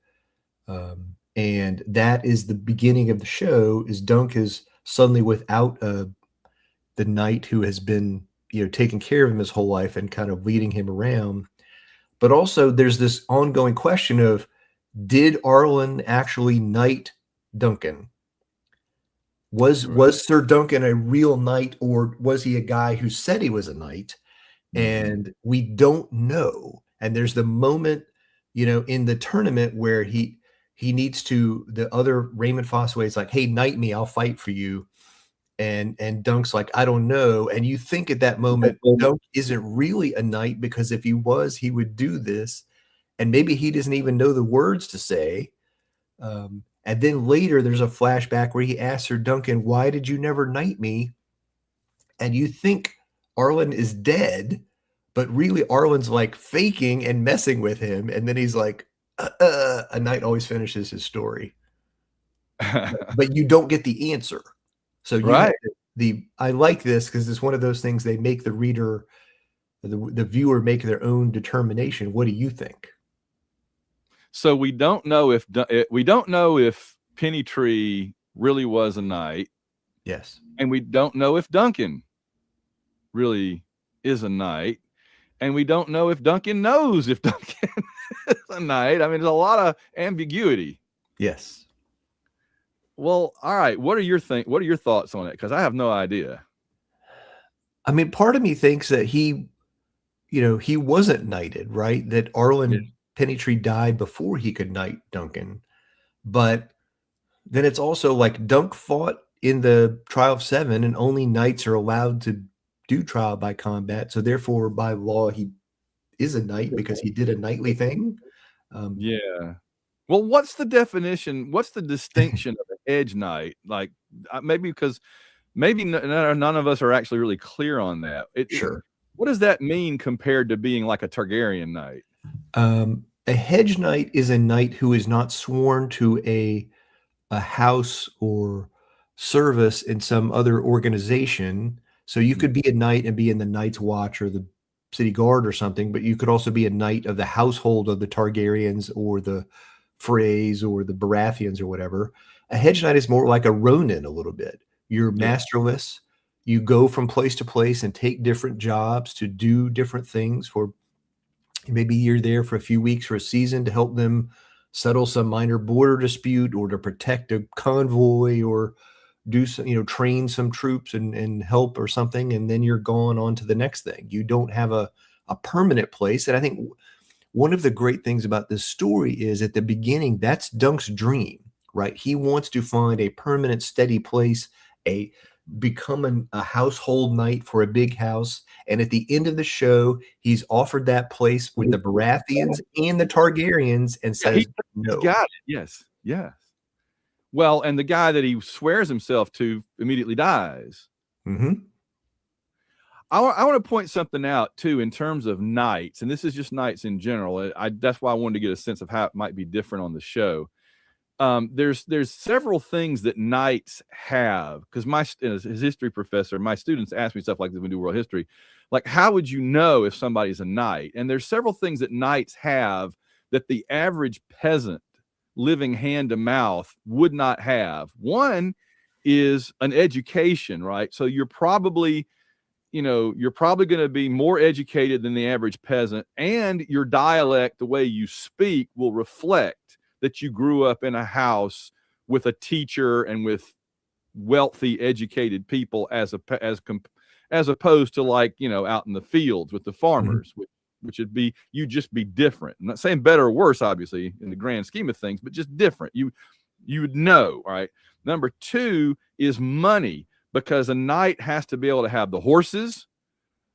B: And that is the beginning of the show, is Dunk is suddenly without the knight who has been, taking care of him his whole life and kind of leading him around. But also there's this ongoing question of, did Arlen actually knight Duncan? Was Sir Duncan a real knight, or was he a guy who said he was a knight? And we don't know. And there's the moment, in the tournament where he needs to, the other Raymond Fossway is like, hey, knight me, I'll fight for you. And Dunk's like, I don't know. And you think at that moment, Dunk isn't really a knight, because if he was, he would do this. And maybe he doesn't even know the words to say. And then later there's a flashback where he asks Sir Duncan, why did you never knight me? And you think Arlen is dead, but really Arlen's like faking and messing with him. And then he's like, a knight always finishes his story. But you don't get the answer. So right. I like this because it's one of those things they make the reader, the viewer make their own determination. What do you think?
A: So we don't know if Pennytree really was a knight.
B: Yes.
A: And we don't know if Duncan really is a knight. And we don't know if Duncan knows if Duncan is a knight. I mean, there's a lot of ambiguity.
B: Yes.
A: Well, all right. What are your thoughts on it? Because I have no idea.
B: I mean, part of me thinks that he wasn't knighted, right? That Arlen Pennytree died before he could knight Duncan. But then it's also like Dunk fought in the Trial of Seven, and only knights are allowed to do trial by combat. So therefore, by law, he is a knight because he did a knightly thing.
A: Yeah. Well, what's the definition? What's the distinction of an edge knight? Like, maybe because none of us are actually really clear on that.
B: Sure.
A: What does that mean compared to being like a Targaryen knight?
B: A hedge knight is a knight who is not sworn to a house or service in some other organization. So you could be a knight and be in the Night's Watch or the City Guard or something, but you could also be a knight of the household of the Targaryens or the Freys or the Baratheons or whatever. A hedge knight is more like a Ronin a little bit. You're masterless. You go from place to place and take different jobs to do different things. For maybe you're there for a few weeks or a season to help them settle some minor border dispute, or to protect a convoy, or do some, train some troops and help or something. And then you're gone on to the next thing. You don't have a permanent place. And I think one of the great things about this story is at the beginning, that's Dunk's dream, right? He wants to find a permanent, steady place, become a household knight for a big house. And at the end of the show, he's offered that place with the Baratheons and the Targaryens and says, no.
A: He's got it. Yes. Yes. Well, and the guy that he swears himself to immediately dies.
B: Mm-hmm.
A: I want to point something out too in terms of knights, and this is just knights in general. That's why I wanted to get a sense of how it might be different on the show. There's several things that knights have, because as his history professor, my students ask me stuff like this when we do world history, like, how would you know if somebody's a knight? And there's several things that knights have that the average peasant living hand to mouth would not have. One is an education, right? So you're probably going to be more educated than the average peasant, and your dialect, the way you speak, will reflect that you grew up in a house with a teacher and with wealthy, educated people, as opposed to out in the fields with the farmers, which would be, you'd just be different. I'm not saying better or worse, obviously, in the grand scheme of things, but just different. You would know, all right? Number two is money, because a knight has to be able to have the horses,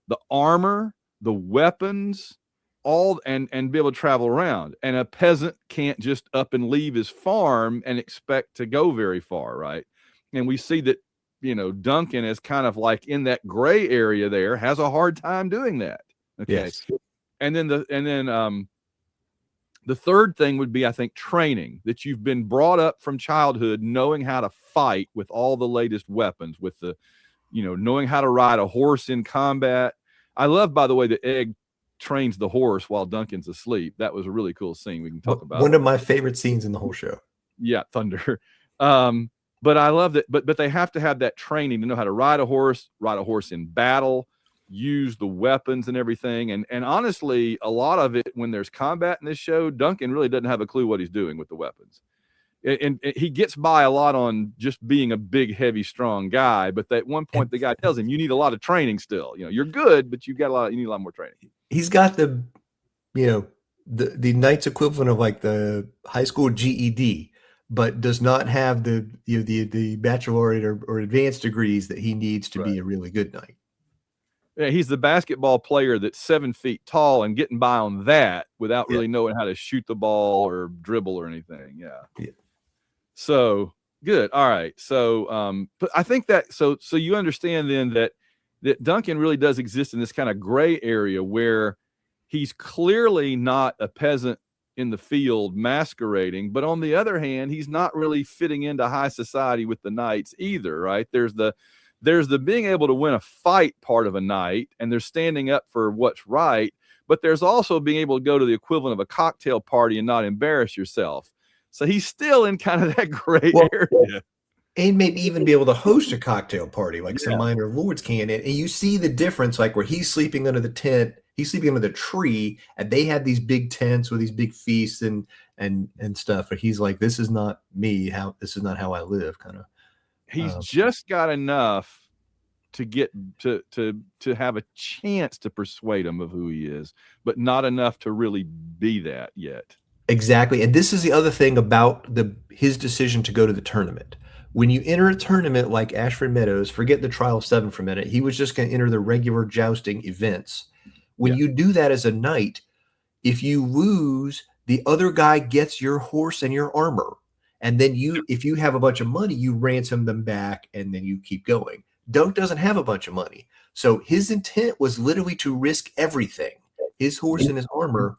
A: the armor, the weapons, all, and be able to travel around. And a peasant can't just up and leave his farm and expect to go very far, right? And we see that, Duncan is kind of like in that gray area there, has a hard time doing that. Okay.
B: Yes.
A: And then the third thing would be, I think, training, that you've been brought up from childhood knowing how to fight with all the latest weapons, with the, knowing how to ride a horse in combat. I love, by the way, that Egg trains the horse while Duncan's asleep. That was a really cool scene. We can talk about
B: one of my favorite scenes in the whole show.
A: Yeah, Thunder. But I love that. But they have to have that training to know how to ride a horse in battle, use the weapons and everything. And honestly, a lot of it, when there's combat in this show, Duncan really doesn't have a clue what he's doing with the weapons. And he gets by a lot on just being a big, heavy, strong guy. But at one point, the guy tells him, you need a lot of training still. You're good, but you need a lot more training. He's
B: got the knight's equivalent of like the high school GED, but does not have the baccalaureate or advanced degrees that he needs to be a really good knight.
A: Yeah, he's the basketball player that's 7 feet tall and getting by on that without really knowing how to shoot the ball or dribble or anything. Yeah. So good. All right. So, but I think that, so you understand then that Duncan really does exist in this kind of gray area where he's clearly not a peasant in the field masquerading, but on the other hand, he's not really fitting into high society with the knights either, right? There's the being able to win a fight part of a knight, and there's standing up for what's right, but there's also being able to go to the equivalent of a cocktail party and not embarrass yourself. So he's still in kind of that gray area.
B: And maybe even be able to host a cocktail party like some minor lords can. And you see the difference, like where he's sleeping under the tent, he's sleeping under the tree, and they had these big tents with these big feasts and stuff. But he's like, this is not me. This is not how I live, kind of.
A: He's just got enough to get to have a chance to persuade him of who he is, but not enough to really be that yet.
B: Exactly. And this is the other thing about his decision to go to the tournament. When you enter a tournament like Ashford Meadows, forget the Trial of Seven for a minute. He was just going to enter the regular jousting events. When you do that as a knight, if you lose, the other guy gets your horse and your armor. And then if you have a bunch of money, you ransom them back and then you keep going. Dunk doesn't have a bunch of money. So his intent was literally to risk everything, his horse and his armor,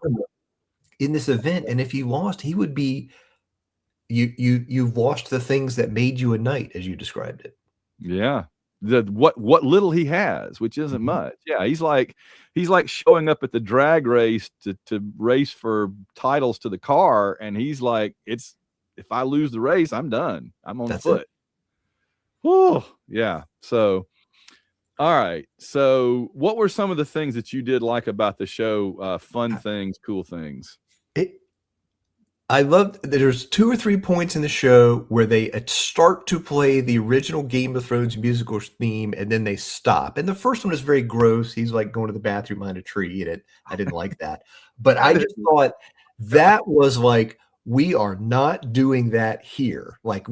B: in this event. And if he lost, he would be, you've lost the things that made you a knight, as you described it.
A: Yeah. What little he has, which isn't much. Yeah. He's like showing up at the drag race to race for titles to the car. And he's like, if I lose the race, I'm done. I'm on foot. Oh, yeah. So, all right. So what were some of the things that you did like about the show? Fun things, cool things.
B: I love that there's 2 or 3 points in the show where they start to play the original Game of Thrones musical theme and then they stop. And the first one is very gross. He's like going to the bathroom behind a tree, and I didn't like that. But I just thought that was like, we are not doing that here. Like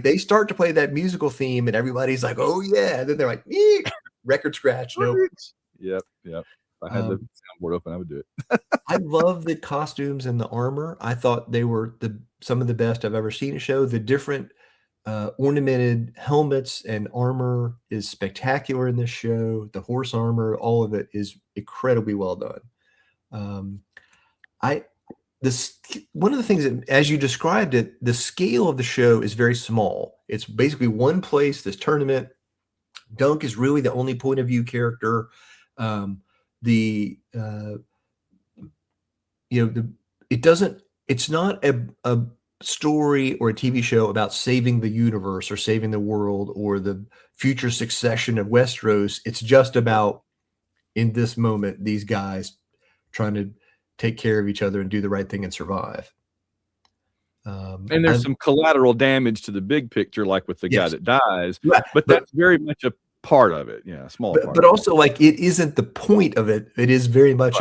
B: they start to play that musical theme and everybody's like, oh yeah. And then they're like, record scratch. No.
A: Yep. If I had the soundboard open, I would do it.
B: I love the costumes and the armor. I thought they were some of the best I've ever seen a show. The different ornamented helmets and armor is spectacular in this show. The horse armor, all of it is incredibly well done. One of the things that, as you described it, the scale of the show is very small. It's basically one place, this tournament. Dunk is really the only point of view character. It's not a story or a TV show about saving the universe or saving the world or the future succession of Westeros. It's just about, in this moment, these guys trying to take care of each other and do the right thing and survive.
A: And there's some collateral damage to the big picture, like with the guy that dies, but that's very much a part of it. Yeah, a small part.
B: But also, like, it isn't the point of it. It is very much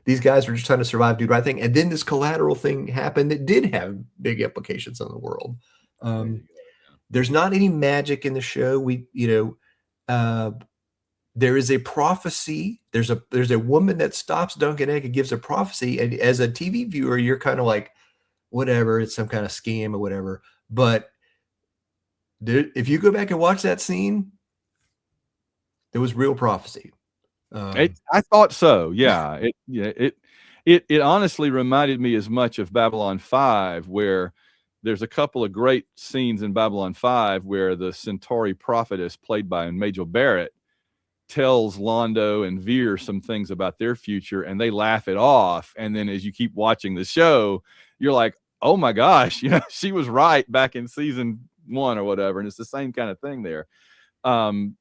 B: these guys were just trying to survive, do the right thing. And then this collateral thing happened that did have big implications on the world. There's not any magic in the show. There is a prophecy. There's a woman that stops Dunk and Egg and gives a prophecy. And as a TV viewer, you're kind of like, whatever, it's some kind of scam or whatever. But if you go back and watch that scene, there was real prophecy.
A: I thought so. Yeah. It honestly reminded me as much of Babylon 5, where there's a couple of great scenes in Babylon 5 where the Centauri prophetess, played by Majel Barrett, tells Londo and Veer some things about their future, and they laugh it off. And then as you keep watching the show, you're like, oh my gosh, she was right back in season 1 or whatever. And it's the same kind of thing there.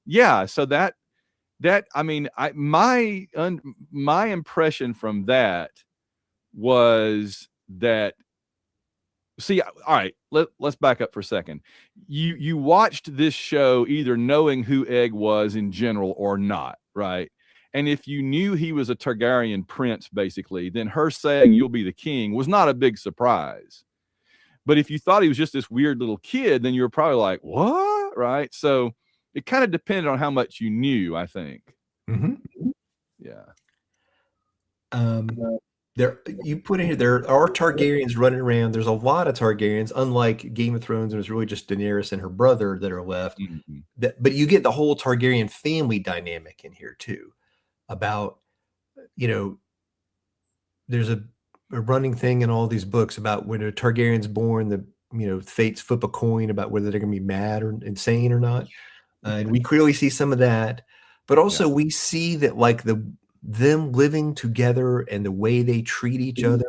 A: Yeah. So I mean, my impression from that was that, see, all right, let's back up for a second. You watched this show either knowing who Egg was in general or not, right? And if you knew he was a Targaryen prince, basically, then her saying you'll be the king was not a big surprise. But if you thought he was just this weird little kid, then you were probably like, what? Right? So it kind of depended on how much you knew, I think.
B: Mm-hmm.
A: Yeah.
B: You put in here, there are Targaryens running around. There's a lot of Targaryens, unlike Game of Thrones. There's really just Daenerys and her brother that are left.
A: Mm-hmm.
B: But you get the whole Targaryen family dynamic in here too. About, there's a running thing in all these books about when a Targaryen's born, the fates flip a coin about whether they're going to be mad or insane or not. And we clearly see some of that, but also we see that like them living together and the way they treat each other.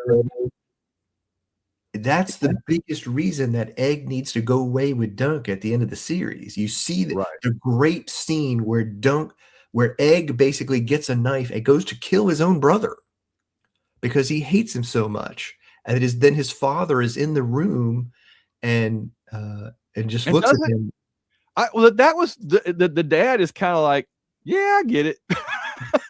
B: That's the biggest reason that Egg needs to go away with Dunk at the end of the series. You see the great scene where Egg basically gets a knife and goes to kill his own brother because he hates him so much. And then his father is in the room and just looks at him.
A: That was the dad is kind of like, yeah, I get it.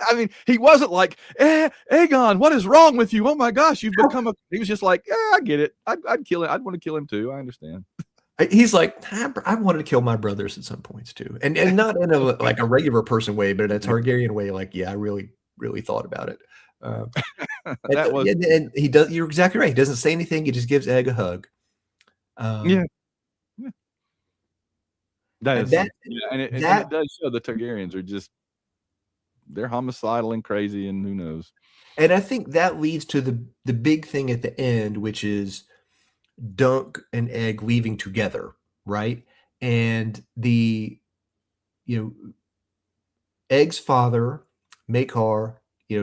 A: I mean, he wasn't like, Aegon, what is wrong with you? Oh my gosh, you've become he was just like, yeah, I get it. I'd kill him. I'd want to kill him too. I understand.
B: He's like, I wanted to kill my brothers at some points too. And not in a regular person way, but in a Targaryen way. Like, yeah, I really, really thought about it. And he does. You're exactly right. He doesn't say anything. He just gives Egg a hug.
A: Yeah. And it does show the Targaryens are just, they're homicidal and crazy, and who knows.
B: And I think that leads to the big thing at the end, which is Dunk and Egg leaving together, right? And Egg's father, Maekar,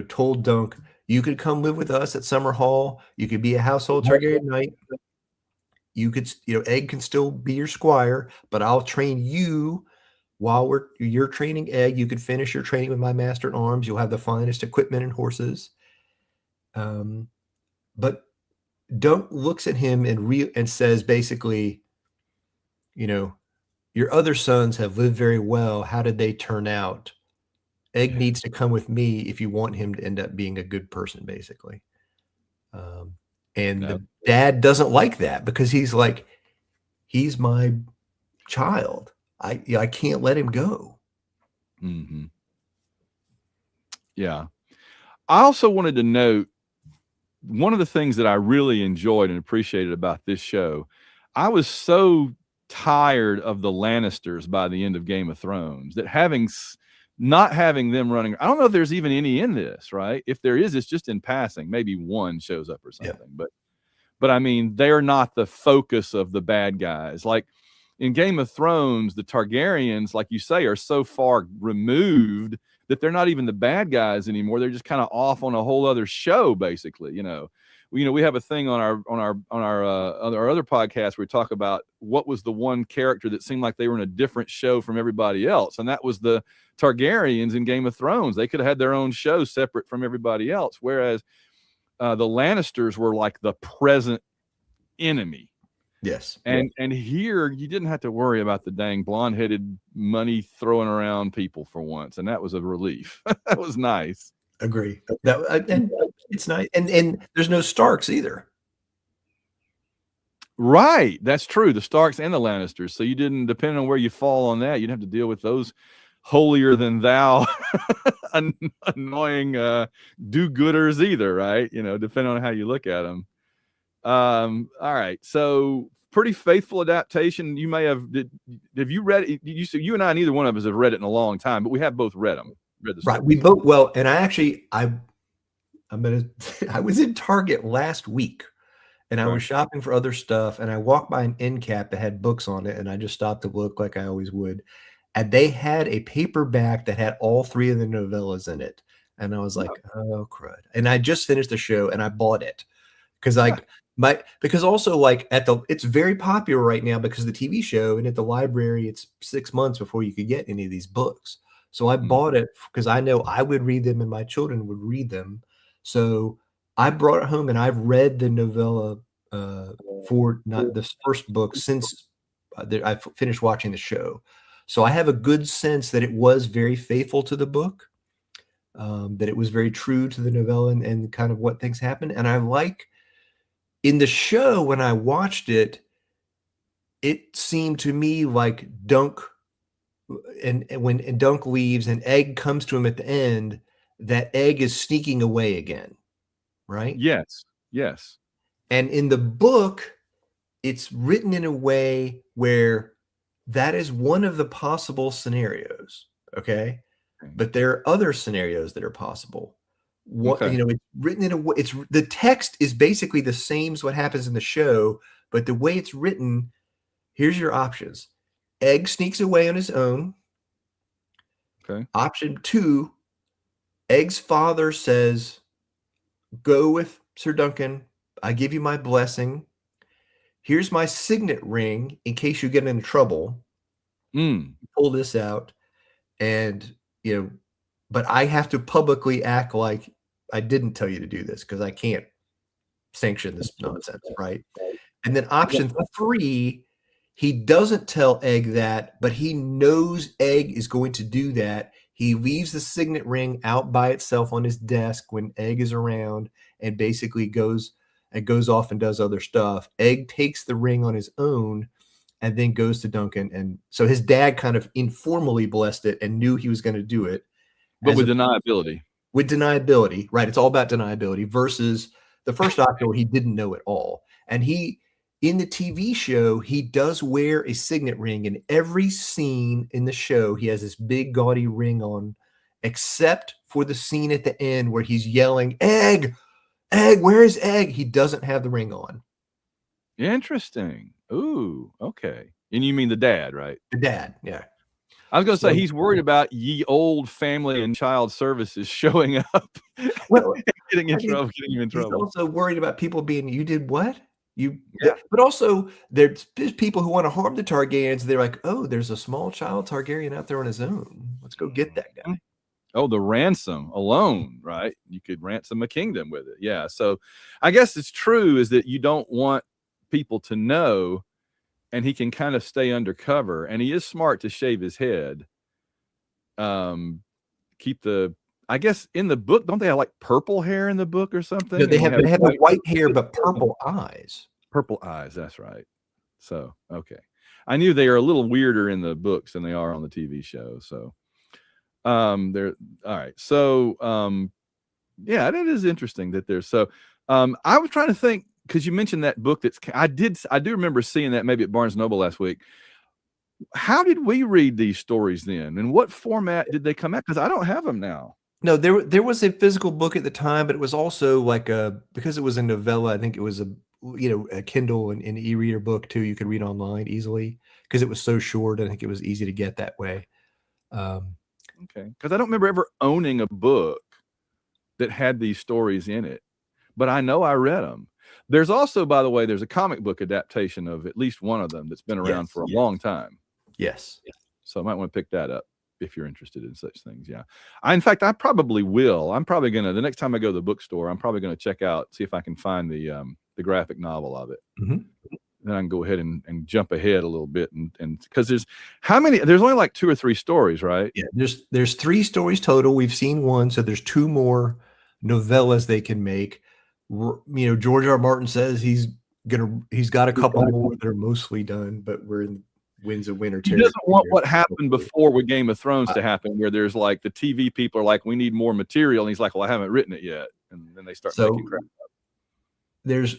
B: told Dunk, you could come live with us at Summer Hall. You could be a household Targaryen knight. You could, Egg can still be your squire, but I'll train you while you're training Egg. You could finish your training with my master at arms. You'll have the finest equipment and horses. But Dunk looks at him and says, basically, your other sons have lived very well. How did they turn out? Egg needs to come with me if you want him to end up being a good person, basically. And the dad doesn't like that because he's like, he's my child. I can't let him go.
A: Mm-hmm. Yeah. I also wanted to note one of the things that I really enjoyed and appreciated about this show. I was so tired of the Lannisters by the end of Game of Thrones that not having them running. I don't know if there's even any in this, right? If there is, it's just in passing. Maybe one shows up or something, but I mean, they're not the focus of the bad guys. Like in Game of Thrones, the Targaryens, like you say, are so far removed that they're not even the bad guys anymore. They're just kind of off on a whole other show, basically. We have a thing on our other podcast where we talk about what was the one character that seemed like they were in a different show from everybody else, and that was the Targaryens in Game of Thrones. They could have had their own show separate from everybody else, whereas the Lannisters were like the present enemy.
B: Yes.
A: And here you didn't have to worry about the dang blonde-headed money throwing around people for once, and that was a relief. That was nice.
B: Agree. And it's nice. And there's no Starks either.
A: Right. That's true. The Starks and the Lannisters. So you didn't, depending on where you fall on that, you'd have to deal with those holier than thou annoying do-gooders either, right? You know, depending on how you look at them. All right. So pretty faithful adaptation. You may have have you read it? You and I, neither one of us have read it in a long time, but we have both read them. Read the stories.
B: Right. We both, well, and I was in Target last week and I was shopping for other stuff and I walked by an end cap that had books on it and I just stopped to look like I always would. And they had a paperback that had all 3 of the novellas in it. And I was like, oh crud. And I just finished the show and I bought it. Because because also like it's very popular right now because of the TV show, and at the library it's 6 months before you could get any of these books. So I bought it because I know I would read them and my children would read them. So I brought it home and I've read the novella for not the first book since I finished watching the show. So I have a good sense that it was very faithful to the book, that it was very true to the novella and kind of what things happen. And I like in the show, when I watched it, it seemed to me like Dunk, and when Dunk leaves and Egg comes to him at the end, that Egg is sneaking away again, right?
A: Yes. Yes.
B: And in the book, it's written in a way where that is one of the possible scenarios, okay? But there are other scenarios that are possible. What you know, it's written in a way. It's the text is basically the same as what happens in the show, but the way it's written, here's your options. Egg sneaks away on his own.
A: Okay.
B: Option 2, Egg's father says, go with Sir Duncan. I give you my blessing. Here's my signet ring in case you get into trouble. Pull this out. And, you know, but I have to publicly act like I didn't tell you to do this because I can't sanction this nonsense, right? And then option 3, he doesn't tell Egg that, but he knows Egg is going to do that. He leaves the signet ring out by itself on his desk when Egg is around and basically goes off and does other stuff. Egg takes the ring on his own and then goes to Duncan. And so his dad kind of informally blessed it and knew he was going to do it.
A: But with deniability.
B: With deniability, right? It's all about deniability versus the first option where he didn't know at all. And in the TV show, he does wear a signet ring. In every scene in the show, he has this big gaudy ring on, except for the scene at the end where he's yelling, Egg, Egg, where is Egg? He doesn't have the ring on.
A: Interesting. Ooh, okay. And you mean the dad, right?
B: The dad, yeah.
A: I was going to say he's worried about ye old family and child services showing up,
B: well,
A: getting him in trouble.
B: He's also worried about people being, you did what? But also there's people who want to harm the Targaryens. They're like, oh, there's a small child Targaryen out there on his own. Let's go get that guy.
A: Oh, the ransom alone, right? You could ransom a kingdom with it. Yeah. So I guess it's true is that you don't want people to know, and he can kind of stay undercover, and he is smart to shave his head. Keep I guess in the book, don't they have like purple hair in the book or something?
B: No, they have the white hair, but purple eyes.
A: Purple eyes, that's right. So, okay. I knew they are a little weirder in the books than they are on the TV show. So, they're all right. So, yeah, it is interesting that there's I was trying to think, because you mentioned that book I do remember seeing that maybe at Barnes & Noble last week. How did we read these stories then? And what format did they come out? Because I don't have them now.
B: No, there was a physical book at the time, but it was also like because it was a novella, I think it was a Kindle and e-reader book too. You could read online easily because it was so short. I think it was easy to get that way.
A: Okay, because I don't remember ever owning a book that had these stories in it, but I know I read them. There's also, by the way, there's a comic book adaptation of at least one of them that's been around for a long time.
B: Yes.
A: So I might want to pick that up if you're interested in such things. Yeah. In fact, I probably will. I'm probably going to, the next time I go to the bookstore, I'm probably going to check out, see if I can find the graphic novel of it.
B: Mm-hmm.
A: Then I can go ahead and jump ahead a little bit. And because there's only like 2 or 3 stories, right?
B: Yeah. There's 3 stories total. We've seen one. So there's 2 more novellas they can make. George R. Martin says he's he's got a couple more that are mostly done, but we're in Winds of Winter
A: He
B: territory.
A: doesn't want what happened before with Game of Thrones to happen, where there's like the TV people are like, we need more material, and he's like, well, I haven't written it yet, and then they start making crap up.
B: There's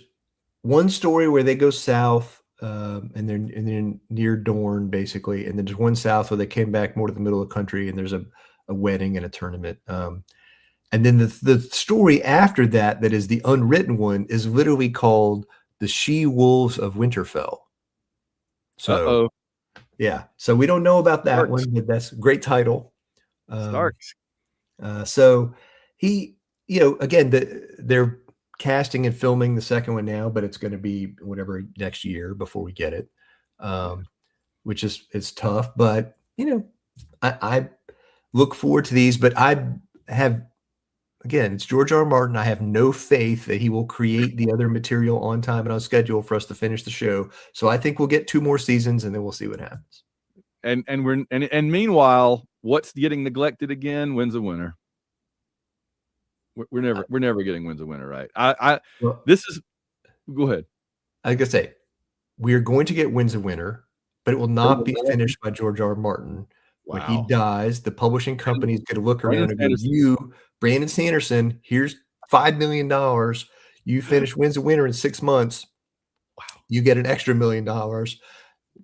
B: one story where they go south, and they're near Dorne basically, and then there's one south where they came back more to the middle of the country, and there's a wedding and a tournament. And then the story after that is the unwritten one, is literally called The She-Wolves of Winterfell. So, yeah. So we don't know about that one, but that's a great title.
A: Starks.
B: So he, again, they're casting and filming the second one now, but it's going to be whatever next year before we get it, which is tough. But I look forward to these. But I have, again, it's George R. R. Martin. I have no faith that he will create the other material on time and on schedule for us to finish the show. So I think we'll get 2 more seasons, and then we'll see what happens.
A: And meanwhile, what's getting neglected again? Winds of Winter. We're never getting Winds of Winter, right? Go ahead.
B: I was gonna say, we're going to get Winds of Winter, but it will not be finished by George R. R. Martin. Wow. When he dies, the publishing company is going to look around and go, "You, Brandon Sanderson, here's $5 million. You finish Winds of Winter in 6 months. Wow. You get an extra $1 million.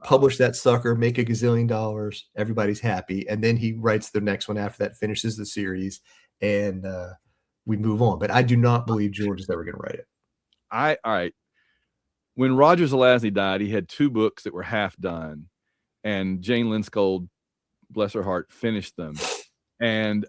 B: Publish that sucker, make $1 gazillion. Everybody's happy." And then he writes the next one after that, finishes the series, and we move on. But I do not believe George is ever going to write it.
A: All right. When Roger Zelazny died, he had 2 books that were half done, and Jane Lindskold, bless her heart, finished them. And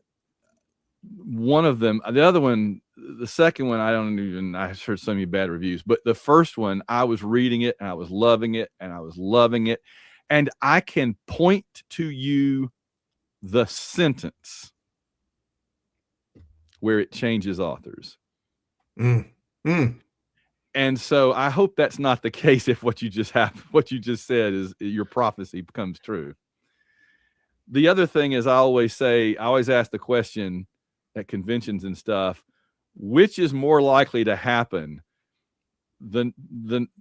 A: one of them, the other one, the second one, I heard so many bad reviews, but the first one, I was reading it and I was loving it and I was loving it. And I can point to you the sentence where it changes authors. And so I hope that's not the case if what you just said is your prophecy becomes true. The other thing is, I always ask the question at conventions and stuff, which is more likely to happen, the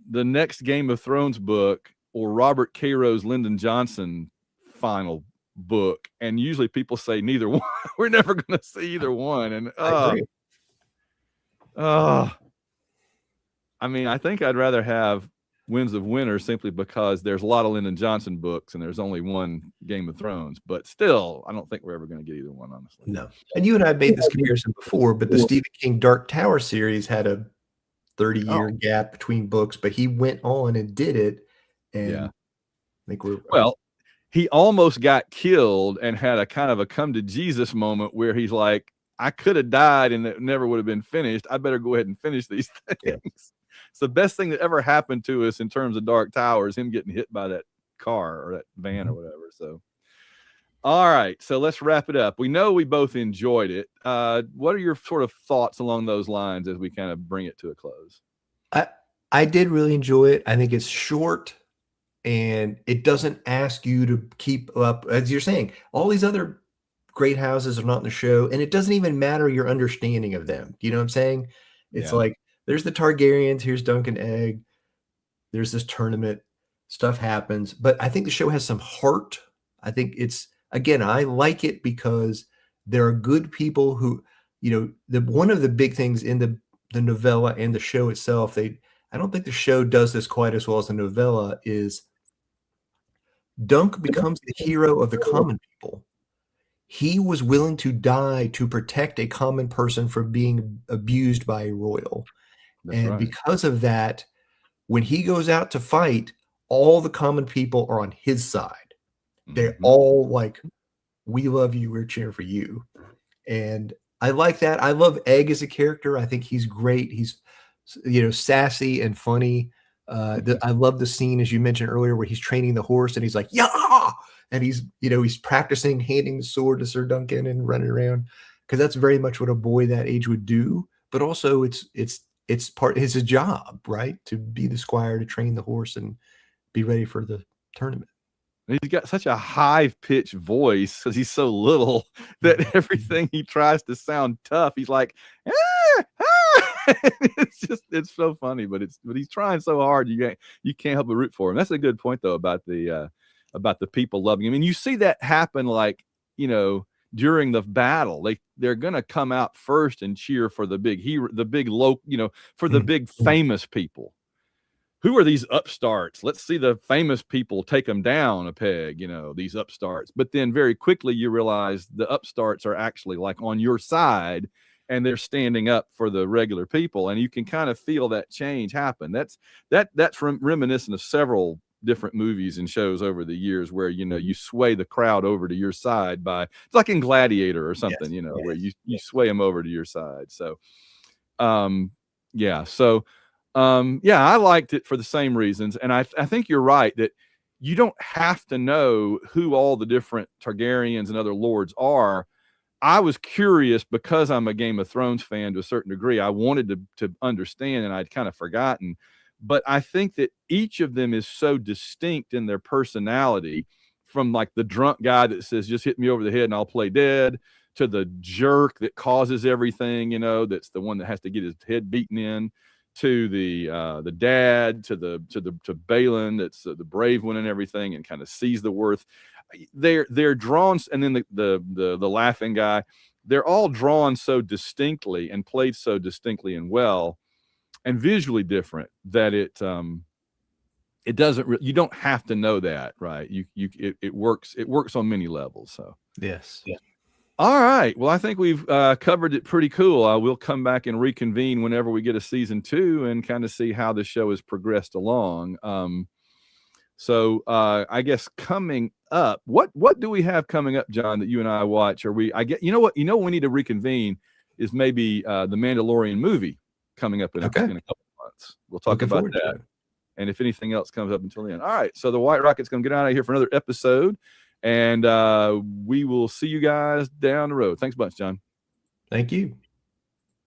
A: next Game of Thrones book or Robert Caro's Lyndon Johnson final book? And usually people say neither one. We're never going to see either one. And I mean, I think I'd rather have Winds of Winter simply because there's a lot of Lyndon Johnson books and there's only one Game of Thrones. But still, I don't think we're ever going to get either one, honestly.
B: No. And you and I made this comparison before, but the Stephen King Dark Tower series had a 30-year gap between books, but he went on and did it. And I think
A: he almost got killed and had a kind of a come to Jesus moment where he's like, I could have died and it never would have been finished. I better go ahead and finish these things. Yeah. It's the best thing that ever happened to us in terms of Dark Tower is him getting hit by that car or that van or whatever. So, all right. So let's wrap it up. We know we both enjoyed it. What are your sort of thoughts along those lines as we kind of bring it to a close?
B: I did really enjoy it. I think it's short and it doesn't ask you to keep up. As you're saying, all these other great houses are not in the show, and it doesn't even matter your understanding of them. You know what I'm saying? It's like, there's the Targaryens, here's Duncan Egg, there's this tournament, stuff happens. But I think the show has some heart. I think again, I like it because there are good people who, one of the big things in the novella and the show itself, I don't think the show does this quite as well as the novella, is Dunk becomes the hero of the common people. He was willing to die to protect a common person from being abused by a royal. Because of that, when he goes out to fight, all the common people are on his side. They're all like, we love you, we're cheering for you. And I like that. I love Egg as a character. I think he's great. He's, sassy and funny. I love the scene, as you mentioned earlier, where he's training the horse and he's like, yeah. And he's practicing handing the sword to Sir Duncan and running around, because that's very much what a boy that age would do. But also it's his job, right? To be the squire, to train the horse and be ready for the tournament.
A: He's got such a high-pitched voice because he's so little that everything he tries to sound tough, he's like, It's so funny, but he's trying so hard you can't help but root for him. That's a good point though about the people loving him, and you see that happen like during the battle. They're gonna come out first and cheer for the big hero, the big low, for the big famous people. Who are these upstarts? Let's see the famous people take them down a peg, these upstarts. But then very quickly you realize the upstarts are actually like on your side and they're standing up for the regular people. And you can kind of feel that change happen. That's reminiscent of several different movies and shows over the years where, you sway the crowd over to your side it's like in Gladiator or something,
B: Yes,
A: where
B: yes.
A: you sway them over to your side. So, yeah. So, yeah, I liked it for the same reasons. And I think you're right that you don't have to know who all the different Targaryens and other lords are. I was curious because I'm a Game of Thrones fan to a certain degree. I wanted to understand, and I'd kind of forgotten. But I think that each of them is so distinct in their personality, from like the drunk guy that says, just hit me over the head and I'll play dead, to the jerk that causes everything, that's the one that has to get his head beaten in, to the dad, to Balin, that's the brave one and everything, and kind of sees the worth. They're drawn, and then the laughing guy. They're all drawn so distinctly and played so distinctly and well, and visually different that it doesn't. You don't have to know that, right? It works. It works on many levels. So
B: Yes.
A: yeah. All right. Well, I think we've covered it pretty cool. We'll come back and reconvene whenever we get a season 2 and kind of see how the show has progressed along. So I guess coming up, what do we have coming up, John, that you and I watch? We what we need to reconvene is maybe the Mandalorian movie coming up in a couple of months. We'll talk about that. And if anything else comes up until then. All right. So the White Rocket's going to get out of here for another episode. And we will see you guys down the road. Thanks a bunch, John.
B: Thank you.